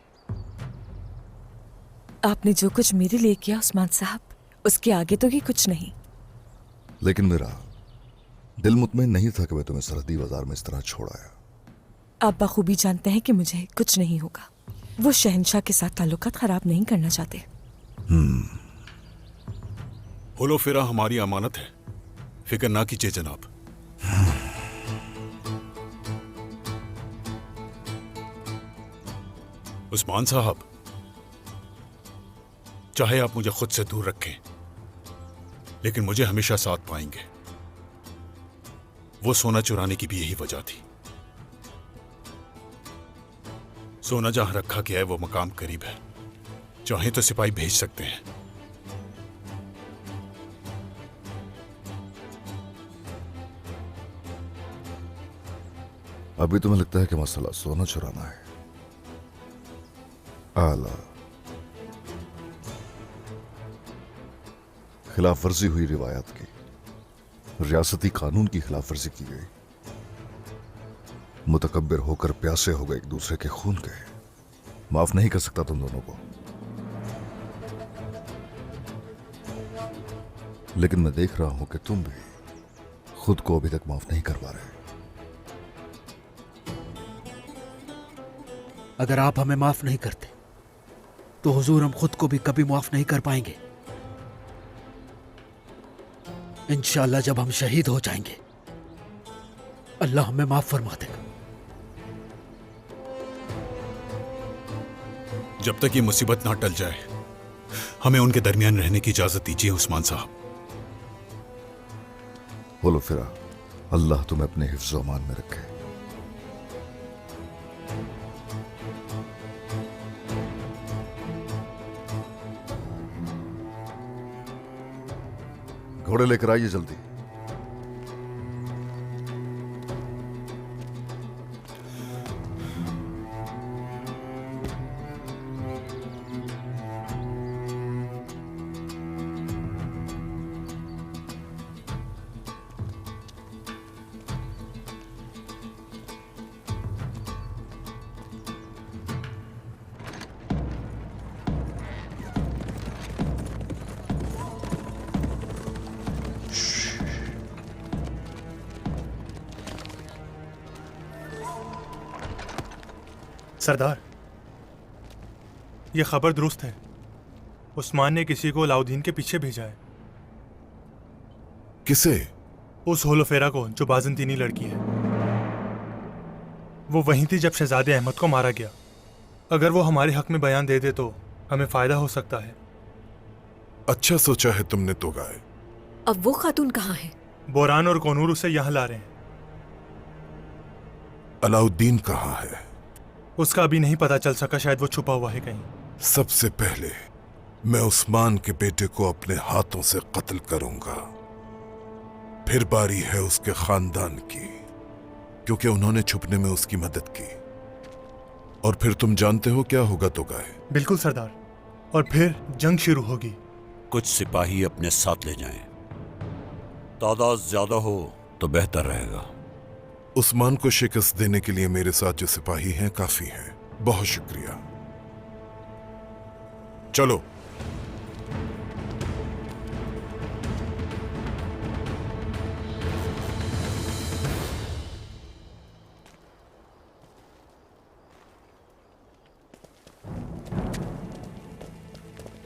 आपने जो कुछ मेरे लिए किया उस्मान साहब, उसके आगे तो ये कुछ नहीं। लेकिन मेरा दिल मुतमईन नहीं था कि मैं तुम्हें सरहदी बाजार में इस तरह छोड़ आया। आप बखूबी जानते हैं कि मुझे कुछ नहीं होगा। वो शहंशाह के साथ ताल्लुकात खराब नहीं करना चाहते। होलोफिरा हमारी अमानत है, फिक्र ना कीजिए जनाब। उस्मान साहब, चाहे आप मुझे खुद से दूर रखें, लेकिन मुझे हमेशा साथ पाएंगे। वो सोना चुराने की भी यही वजह थी। सोना जहां रखा गया है वो मकाम करीब है। चाहे तो सिपाही भेज सकते हैं। अभी तुम्हें लगता है कि मसला सोना चुराना है? आला, खिलाफ वर्जी हुई रिवायत की, रियासती कानून की खिलाफ वर्जी की गई। मुतकब्बिर होकर प्यासे हो गए एक दूसरे के खून के। माफ नहीं कर सकता तुम दोनों को, लेकिन मैं देख रहा हूं कि तुम भी खुद को अभी तक माफ नहीं कर पा रहे। अगर आप हमें माफ नहीं करते तो हुजूर हम खुद को भी कभी माफ नहीं कर पाएंगे। इंशाअल्लाह जब हम शहीद हो जाएंगे अल्लाह हमें माफ फरमा देगा। जब तक ये मुसीबत ना टल जाए हमें उनके दरमियान रहने की इजाजत दीजिए उस्मान साहब। बोलो फिरा, अल्लाह तुम्हें अपने हिफ्ज़ व अमान में रखे। घोड़े लेकर आइए जल्दी। सरदार, यह खबर दुरुस्त है। उस्मान ने किसी को अलाउद्दीन के पीछे भेजा है। किसे? उस होलोफेरा को जो बाज़ंतीनी लड़की है। वो वहीं थी जब शहजादे अहमद को मारा गया। अगर वो हमारे हक में बयान दे दे तो हमें फायदा हो सकता है। अच्छा सोचा है तुमने तोगाए। अब वो खातून कहाँ है? बोरान और कोनूर उसे यहाँ ला रहे हैं। अलाउद्दीन कहाँ है? उसका अभी नहीं पता चल सका, शायद वो छुपा हुआ है कहीं। सबसे पहले मैं उस्मान के बेटे को अपने हाथों से कत्ल करूंगा, फिर बारी है उसके खानदान की, क्योंकि उन्होंने छुपने में उसकी मदद की। और फिर तुम जानते हो क्या होगा तोगाए? बिल्कुल सरदार, और फिर जंग शुरू होगी। कुछ सिपाही अपने साथ ले जाएं। तादाद ज्यादा हो तो बेहतर रहेगा। उस्मान को शिकस्त देने के लिए मेरे साथ जो सिपाही हैं काफी हैं। बहुत शुक्रिया। चलो।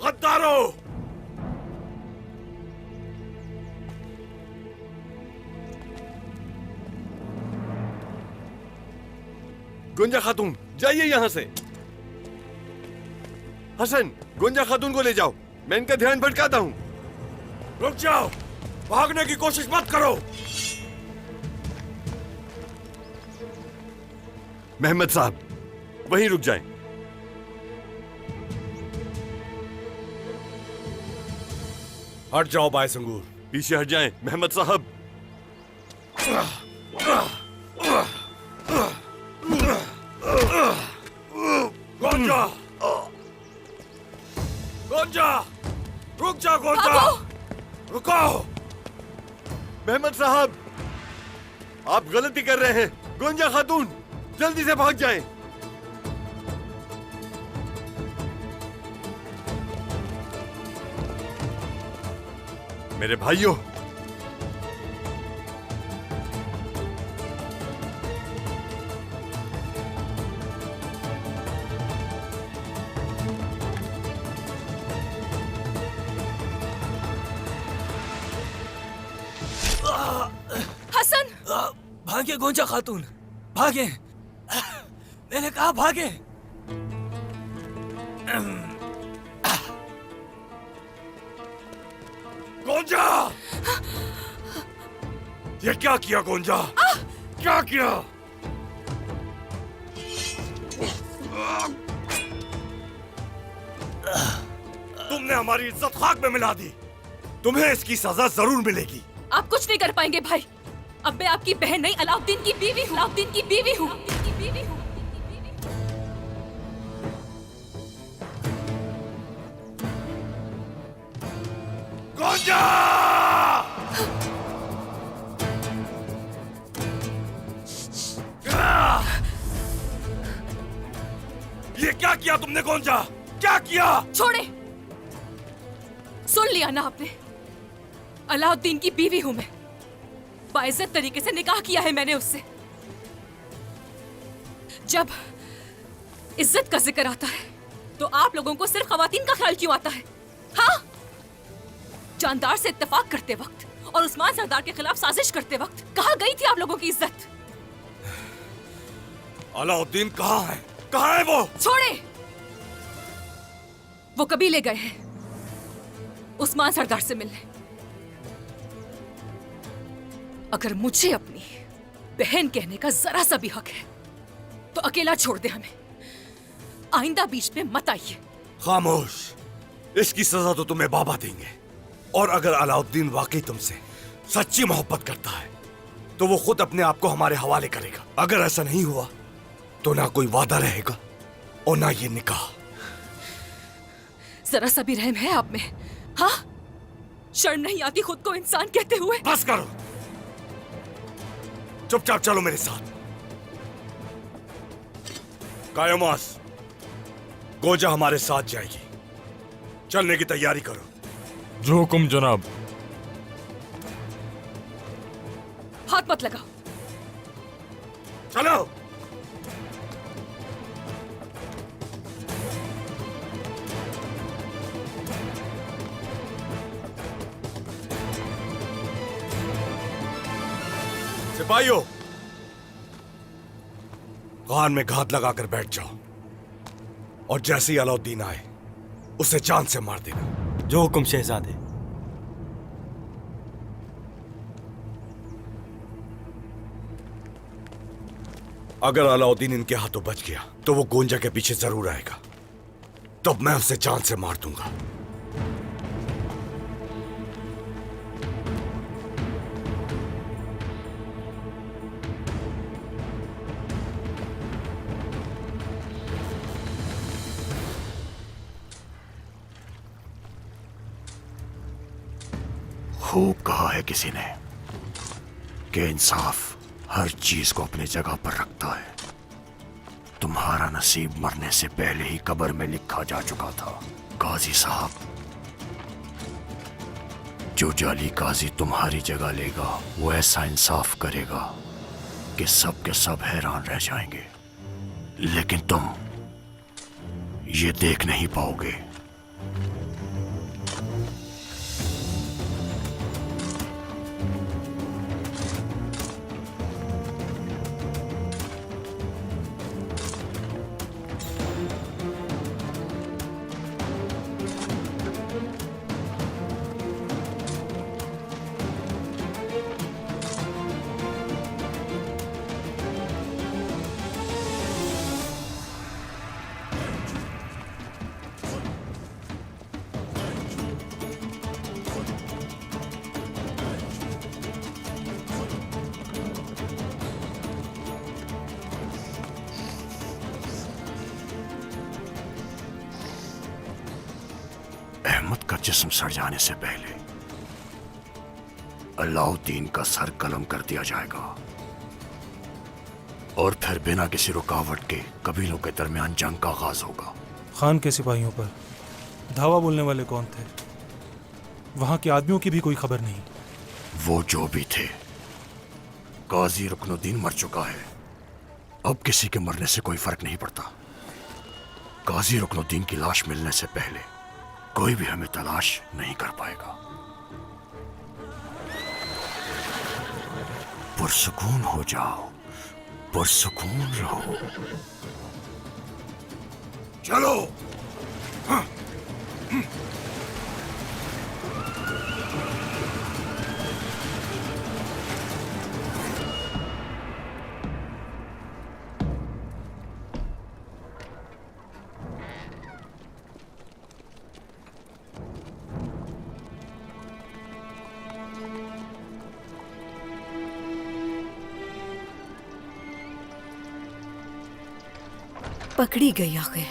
गद्दारों! गुंजा खातून, जाइए यहां से। हसन, गुंजा खातून को ले जाओ, मैं इनका ध्यान भटकाता हूं। रुक जाओ, भागने की कोशिश मत करो। मेहमद साहब, वहीं रुक जाएं। हट जाओ बायस अंगूर, पीछे हट जाएं। मेहमद साहब, गोंजा! गोंजा! रुक जा गोंजा! रुको! मेहमद साहब, आप गलती कर रहे हैं। गोंजा खातून, जल्दी से भाग जाएं। मेरे भाइयों, हसन! भागे गोंजा खातून, भागे! मैंने कहा भागे! गोंजा! ये क्या किया गोंजा? क्या किया? तुमने हमारी इज्जत खाक में मिला दी। तुम्हें इसकी सजा जरूर मिलेगी। आप कुछ नहीं कर पाएंगे भाई। अब मैं आपकी बहन नहीं, अलाउद्दीन की बीवी हूँ। अलाउद्दीन की बीवी हूँ। गोंजा! Ah! क्या किया तुमने गोंजा? क्या किया? छोड़े। सुन लिया ना आपने? अलाउद्दीन की बीवी हूं मैं। बाइज्जत तरीके से निकाह किया है मैंने उससे। जब इज्जत का जिक्र आता है तो आप लोगों को सिर्फ खवातीन का ख्याल क्यों आता है? हाँ? जानदार से इत्तेफाक करते वक्त और उस्मान सरदार के खिलाफ साजिश करते वक्त कहाँ गई थी आप लोगों की इज्जत? अलाउद्दीन कहाँ है? कहाँ है वो? छोड़े। वो कबीले गए हैं उस्मान सरदार से मिलने। अगर मुझे अपनी बहन कहने का जरा सा भी हक है तो अकेला छोड़ दे हमें। आइंदा बीच में मत आइए। खामोश। इसकी सजा तो तुम्हें बाबा देंगे। और अगर अलाउद्दीन वाकई तुमसे सच्ची मोहब्बत करता है तो वो खुद अपने आप को हमारे हवाले करेगा। अगर ऐसा नहीं हुआ तो ना कोई वादा रहेगा और ना ये निकाह। जरा सा भी रहम है आप में? हाँ? शर्म नहीं आती खुद को इंसान कहते हुए? बस करो। चुपचाप चलो मेरे साथ। कायमास, गोंजा हमारे साथ जाएगी। चलने की तैयारी करो। जो हुक्म जनाब। हाथ मत लगाओ। चलो। सिपाहियों, कान में घात लगाकर बैठ जाओ और जैसे ही अलाउद्दीन आए उसे जान से मार देना। जो हुक्म शहजादे। अगर अलाउद्दीन इनके हाथों बच गया तो वो गोंजा के पीछे जरूर आएगा। तब मैं उसे जान से मार दूंगा। खूब कहा है किसी ने कि इंसाफ हर चीज को अपनी जगह पर रखता है। तुम्हारा नसीब मरने से पहले ही कब्र में लिखा जा चुका था काजी साहब। जो जाली काजी तुम्हारी जगह लेगा वो ऐसा इंसाफ करेगा कि सब के सब हैरान रह जाएंगे। लेकिन तुम ये देख नहीं पाओगे। अहमद का जिस्म सड़ जाने से पहले अलाउद्दीन का सर कलम कर दिया जाएगा और फिर बिना किसी रुकावट के कबीलों के दरमियान जंग का आगाज होगा। खान के सिपाहियों पर धावा बोलने वाले कौन थे? वहां के आदमियों की भी कोई खबर नहीं। वो जो भी थे, काजी रुकनुद्दीन मर चुका है। अब किसी के मरने से कोई फर्क नहीं पड़ता। काजी रुकनुद्दीन की लाश मिलने से पहले कोई भी हमें तलाश नहीं कर पाएगा। पुरसुकून हो जाओ, पुरसुकून रहो। चलो। हाँ। पकड़ी गई आखिर।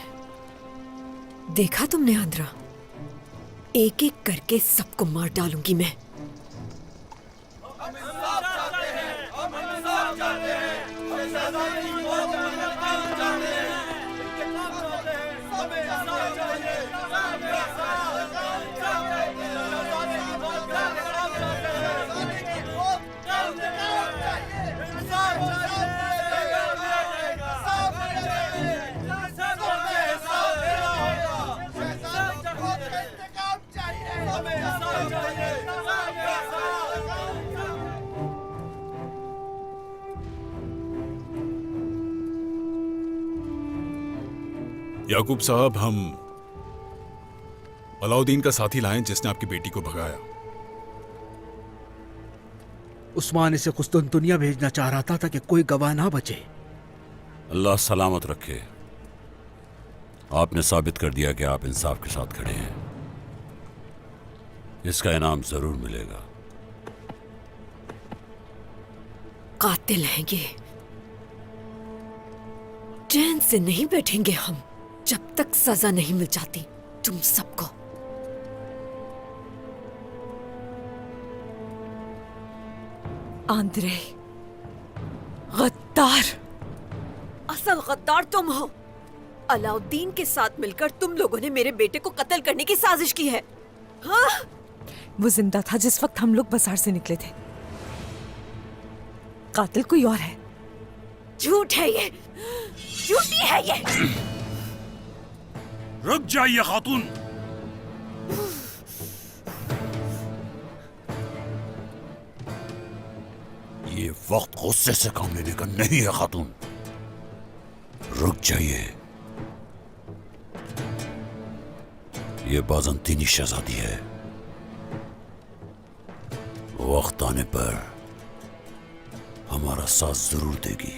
देखा तुमने आंद्रा? एक एक करके सबको मार डालूंगी मैं। याकूब साहब, हम अलाउद्दीन का साथी लाए जिसने आपकी बेटी को भगाया। उस्मान इसे कुस्तुनतुनिया भेजना चाह रहा था ताकि कोई गवाह ना बचे। अल्लाह सलामत रखे। आपने साबित कर दिया कि आप इंसाफ के साथ खड़े हैं। इसका इनाम जरूर मिलेगा। कातिल हैं ये। चैन से नहीं बैठेंगे हम जब तक सजा नहीं मिल जाती तुम सबको। आंद्रे, गद्दार। असल गद्दार तुम हो। अलाउद्दीन के साथ मिलकर तुम लोगों ने मेरे बेटे को कत्ल करने की साजिश की है। हाँ? वो जिंदा था जिस वक्त हम लोग बाजार से निकले थे। कातिल कोई और है। झूठ है ये, झूठी है ये। रुक जाइए खातून। ये वक्त गुस्से से काम लेने का नहीं है खातून। रुक जाइए। ये बाज़ंतीनी शहजादी है। वक्त आने पर हमारा साथ जरूर देगी।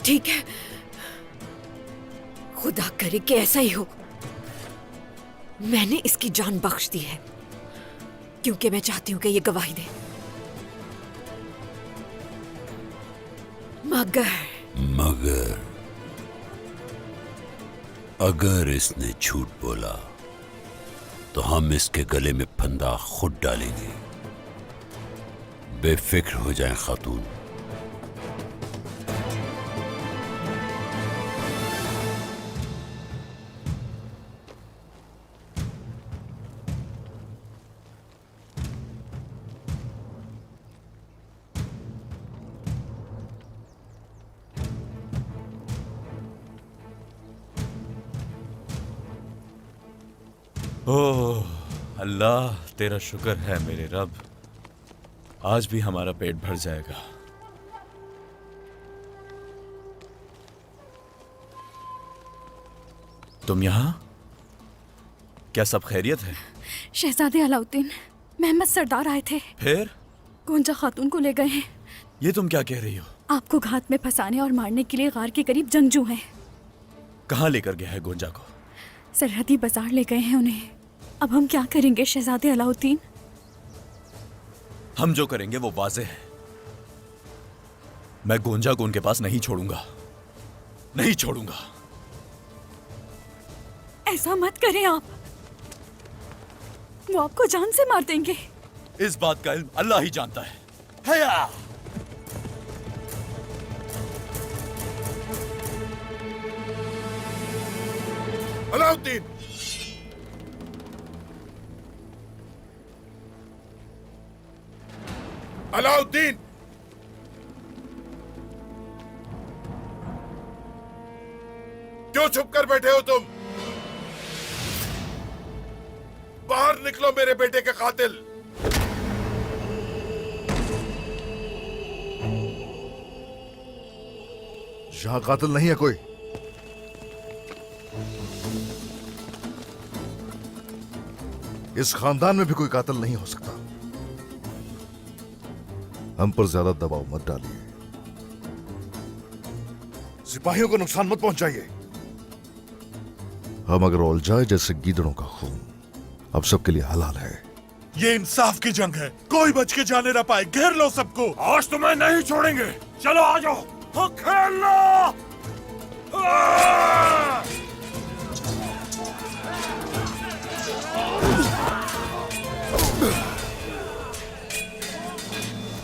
ठीक है, खुदा करे कि ऐसा ही हो। मैंने इसकी जान बख्श दी है क्योंकि मैं चाहती हूं कि ये गवाही दे। मगर अगर इसने झूठ बोला तो हम इसके गले में फंदा खुद डालेंगे। बेफिक्र हो जाएं खातून। ओह अल्लाह, तेरा शुक्र है मेरे रब। आज भी हमारा पेट भर जाएगा। तुम यहां? क्या सब खैरियत है? शहजादे अलाउद्दीन, मोहम्मद सरदार आए थे। फिर गोंजा खातून को ले गए हैं। ये तुम क्या कह रही हो? आपको घात में फंसाने और मारने के लिए गार के करीब जंगजू हैं। कहां लेकर गया है गोंजा को? सरहदी बाजार ले गए हैं उन्हें। अब हम क्या करेंगे शहजादे अलाउद्दीन? हम जो करेंगे वो वाज़ेह है। मैं गोंजा को उनके पास नहीं छोड़ूंगा, नहीं छोड़ूंगा। ऐसा मत करें आप, वो आपको जान से मार देंगे। इस बात का इल्म अल्लाह ही जानता है। हया! अलाउद्दीन! अलाउद्दीन! क्यों चुप कर बैठे हो तुम? बाहर निकलो मेरे बेटे के कातिल। यहां कातिल नहीं है कोई। इस खानदान में भी कोई कातिल नहीं हो सकता। हम पर ज्यादा दबाव मत डालिए। सिपाहियों को नुकसान मत पहुंचाइए। हम अगर ओलजाए जैसे गीदड़ों का खून अब सबके लिए हलाल है। ये इंसाफ की जंग है, कोई बच के जाने ना पाए। घेर लो सबको। आज तुम्हें नहीं छोड़ेंगे। चलो आ जाओ, तो खेल लो।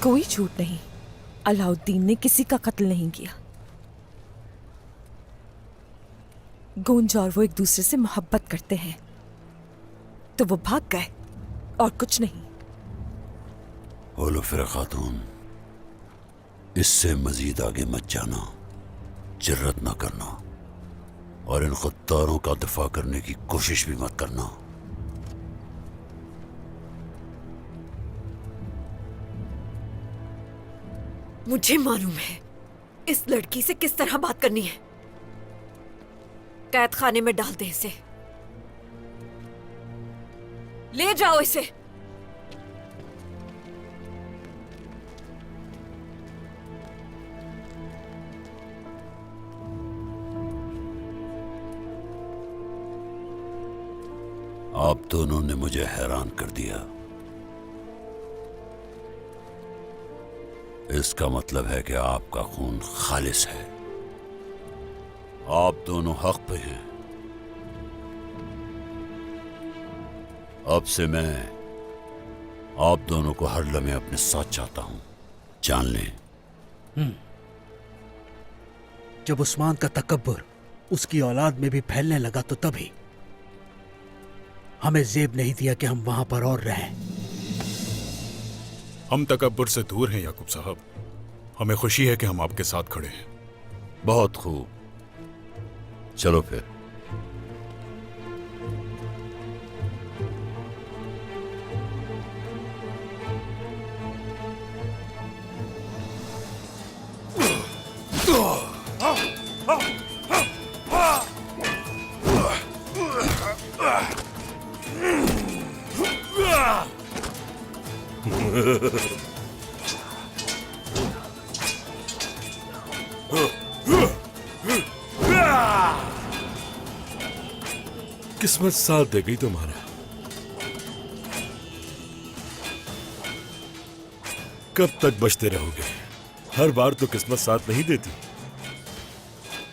कोई झूठ नहीं, अलाउद्दीन ने किसी का कत्ल नहीं किया। गोंजा और वो एक दूसरे से मोहब्बत करते हैं तो वो भाग गए और कुछ नहीं। बोलो फिर खातून, इससे मजीद आगे मत जाना, जर्रत ना करना और इन गद्दारों का दिफा करने की कोशिश भी मत करना। मुझे मालूम है इस लड़की से किस तरह बात करनी है। कैद खाने में डाल दे इसे, ले जाओ इसे। आप दोनों ने मुझे हैरान कर दिया। इसका मतलब है कि आपका खून खालिस है। आप दोनों हक पे हैं। अब से मैं आप दोनों को हर लम्हे अपने साथ चाहता हूं, जान लें। जब उस्मान का तकब्बुर उसकी औलाद में भी फैलने लगा तो तभी हमें जेब नहीं दिया कि हम वहां पर और रहें। हम तकब्बुर से दूर हैं याकूब साहब। हमें खुशी है कि हम आपके साथ खड़े हैं। बहुत खूब, चलो फिर। किस्मत साथ दे गई तुम्हारा। कब तक बचते रहोगे? हर बार तो किस्मत साथ नहीं देती,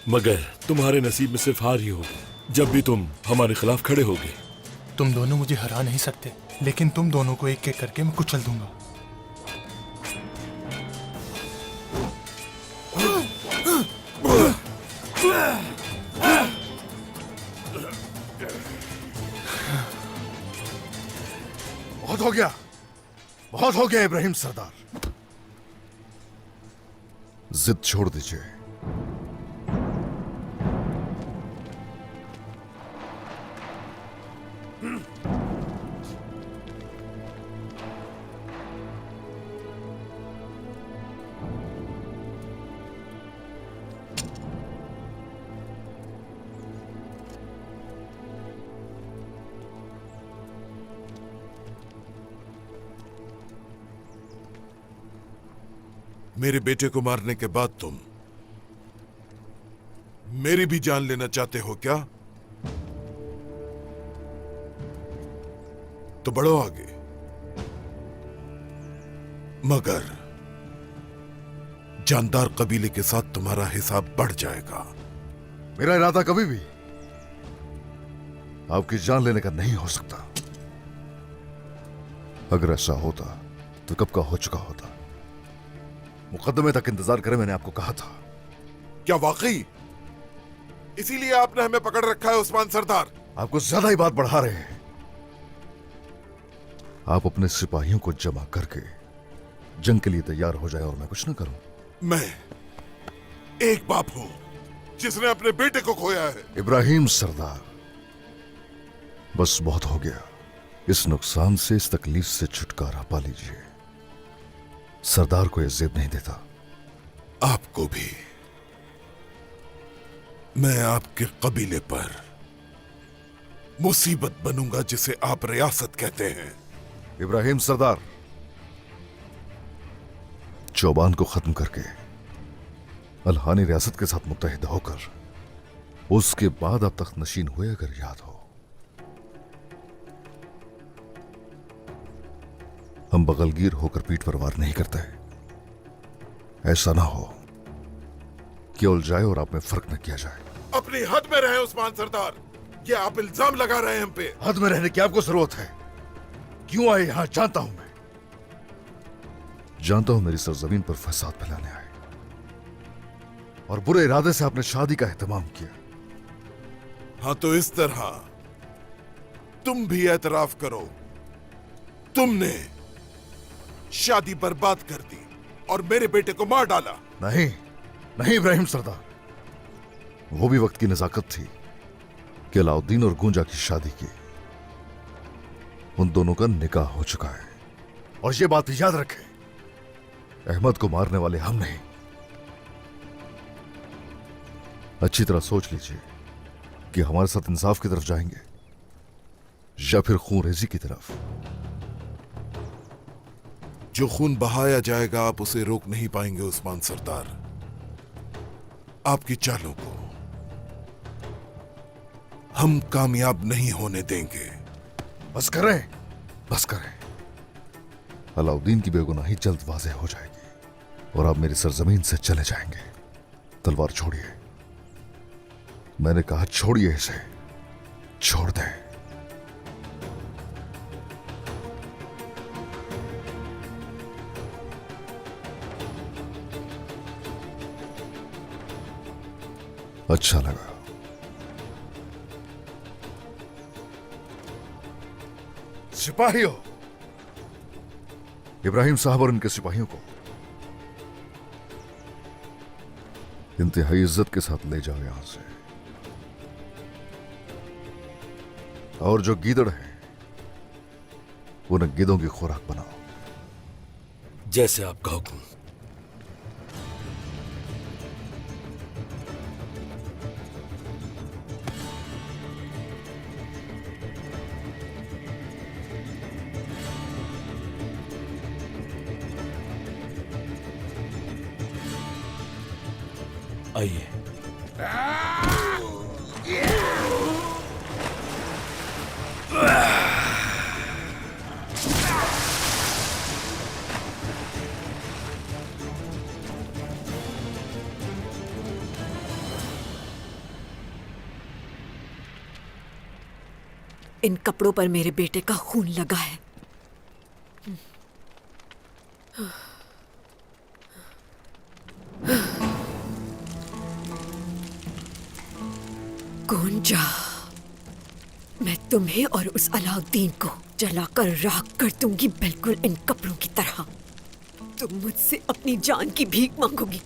मगर तुम्हारे नसीब में सिर्फ हार ही होगी जब भी तुम हमारे खिलाफ खड़े होगे। तुम दोनों मुझे हरा नहीं सकते, लेकिन तुम दोनों को एक एक करके मैं कुचल दूंगा। बहुत हो गया, बहुत हो गया इब्राहिम सरदार। जिद छोड़ दीजिए। मेरे बेटे को मारने के बाद तुम मेरी भी जान लेना चाहते हो क्या? तो बढ़ो आगे, मगर जानदार कबीले के साथ तुम्हारा हिसाब बढ़ जाएगा। मेरा इरादा कभी भी आपकी जान लेने का नहीं हो सकता। अगर ऐसा होता तो कब का हो चुका होता। मुकदमे तक इंतजार करें, मैंने आपको कहा था। क्या वाकई इसीलिए आपने हमें पकड़ रखा है उस्मान सरदार? आप कुछ ज्यादा ही बात बढ़ा रहे हैं। आप अपने सिपाहियों को जमा करके जंग के लिए तैयार हो जाए और मैं कुछ ना करूं। मैं एक बाप हूं जिसने अपने बेटे को खोया है। इब्राहिम सरदार, बस बहुत हो गया। इस नुकसान से, इस तकलीफ से छुटकारा पा लीजिए। सरदार को यह जेब नहीं देता। आपको भी। मैं आपके कबीले पर मुसीबत बनूंगा जिसे आप रियासत कहते हैं। इब्राहिम सरदार, चौबान को खत्म करके अलहानी रियासत के साथ मुत्तहिद होकर उसके बाद अब तख्त नशीन हुए, अगर याद हो। हम बगलगीर होकर पीठ पर वार नहीं करते। ऐसा ना हो कि उलझाए और आप में फर्क न किया जाए। अपनी हद में रहे उस्मान सरदार। ये आप इल्जाम लगा रहे हैं हम पे। हद में रहने की आपको जरूरत है। क्यों आए यहां जानता हूं मैं। जानता हूं मेरी सरजमीन पर फसाद फैलाने आए और बुरे इरादे से आपने शादी का एहतमाम किया। हाँ, तो इस तरह तुम भी एतराफ करो, तुमने शादी बर्बाद कर दी और मेरे बेटे को मार डाला। नहीं नहीं इब्राहिम सरदार, वो भी वक्त की नजाकत थी कि अलाउद्दीन और गूंजा की शादी की। उन दोनों का निकाह हो चुका है। और ये बात याद रखें, अहमद को मारने वाले हम नहीं। अच्छी तरह सोच लीजिए कि हमारे साथ इंसाफ की तरफ जाएंगे या फिर खून रेजी की तरफ। जो खून बहाया जाएगा आप उसे रोक नहीं पाएंगे उस्मान सरदार। आपकी चालों को हम कामयाब नहीं होने देंगे। बस करें, बस करें। अलाउद्दीन की बेगुनाही जल्द वाज़ेह हो जाएगी और आप मेरी सरजमीन से चले जाएंगे। तलवार छोड़िए, मैंने कहा छोड़िए इसे, छोड़ दें। अच्छा लगा। सिपाहियों, इब्राहिम साहब और उनके सिपाहियों को इंतहाई इज्जत के साथ ले जाओ यहां से। और जो गीदड़ है उन्हें गिद्धों की खुराक बनाओ। जैसे आपका हुक्म। आइए। इन कपड़ों पर मेरे बेटे का खून लगा है। कौन जा, मैं तुम्हें और उस अलाउद्दीन को जलाकर राख कर दूंगी, बिल्कुल इन कपड़ों की तरह। तुम मुझसे अपनी जान की भीख मांगोगी।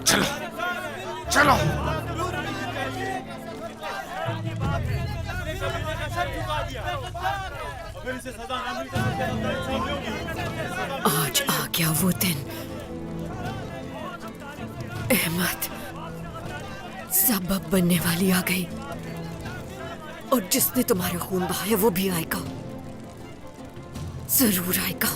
चलो चलो। आज आ गया वो दिन। अहमद सबब बनने वाली आ गई, और जिसने तुम्हारा खून बहाया वो भी आएगा, जरूर आएगा।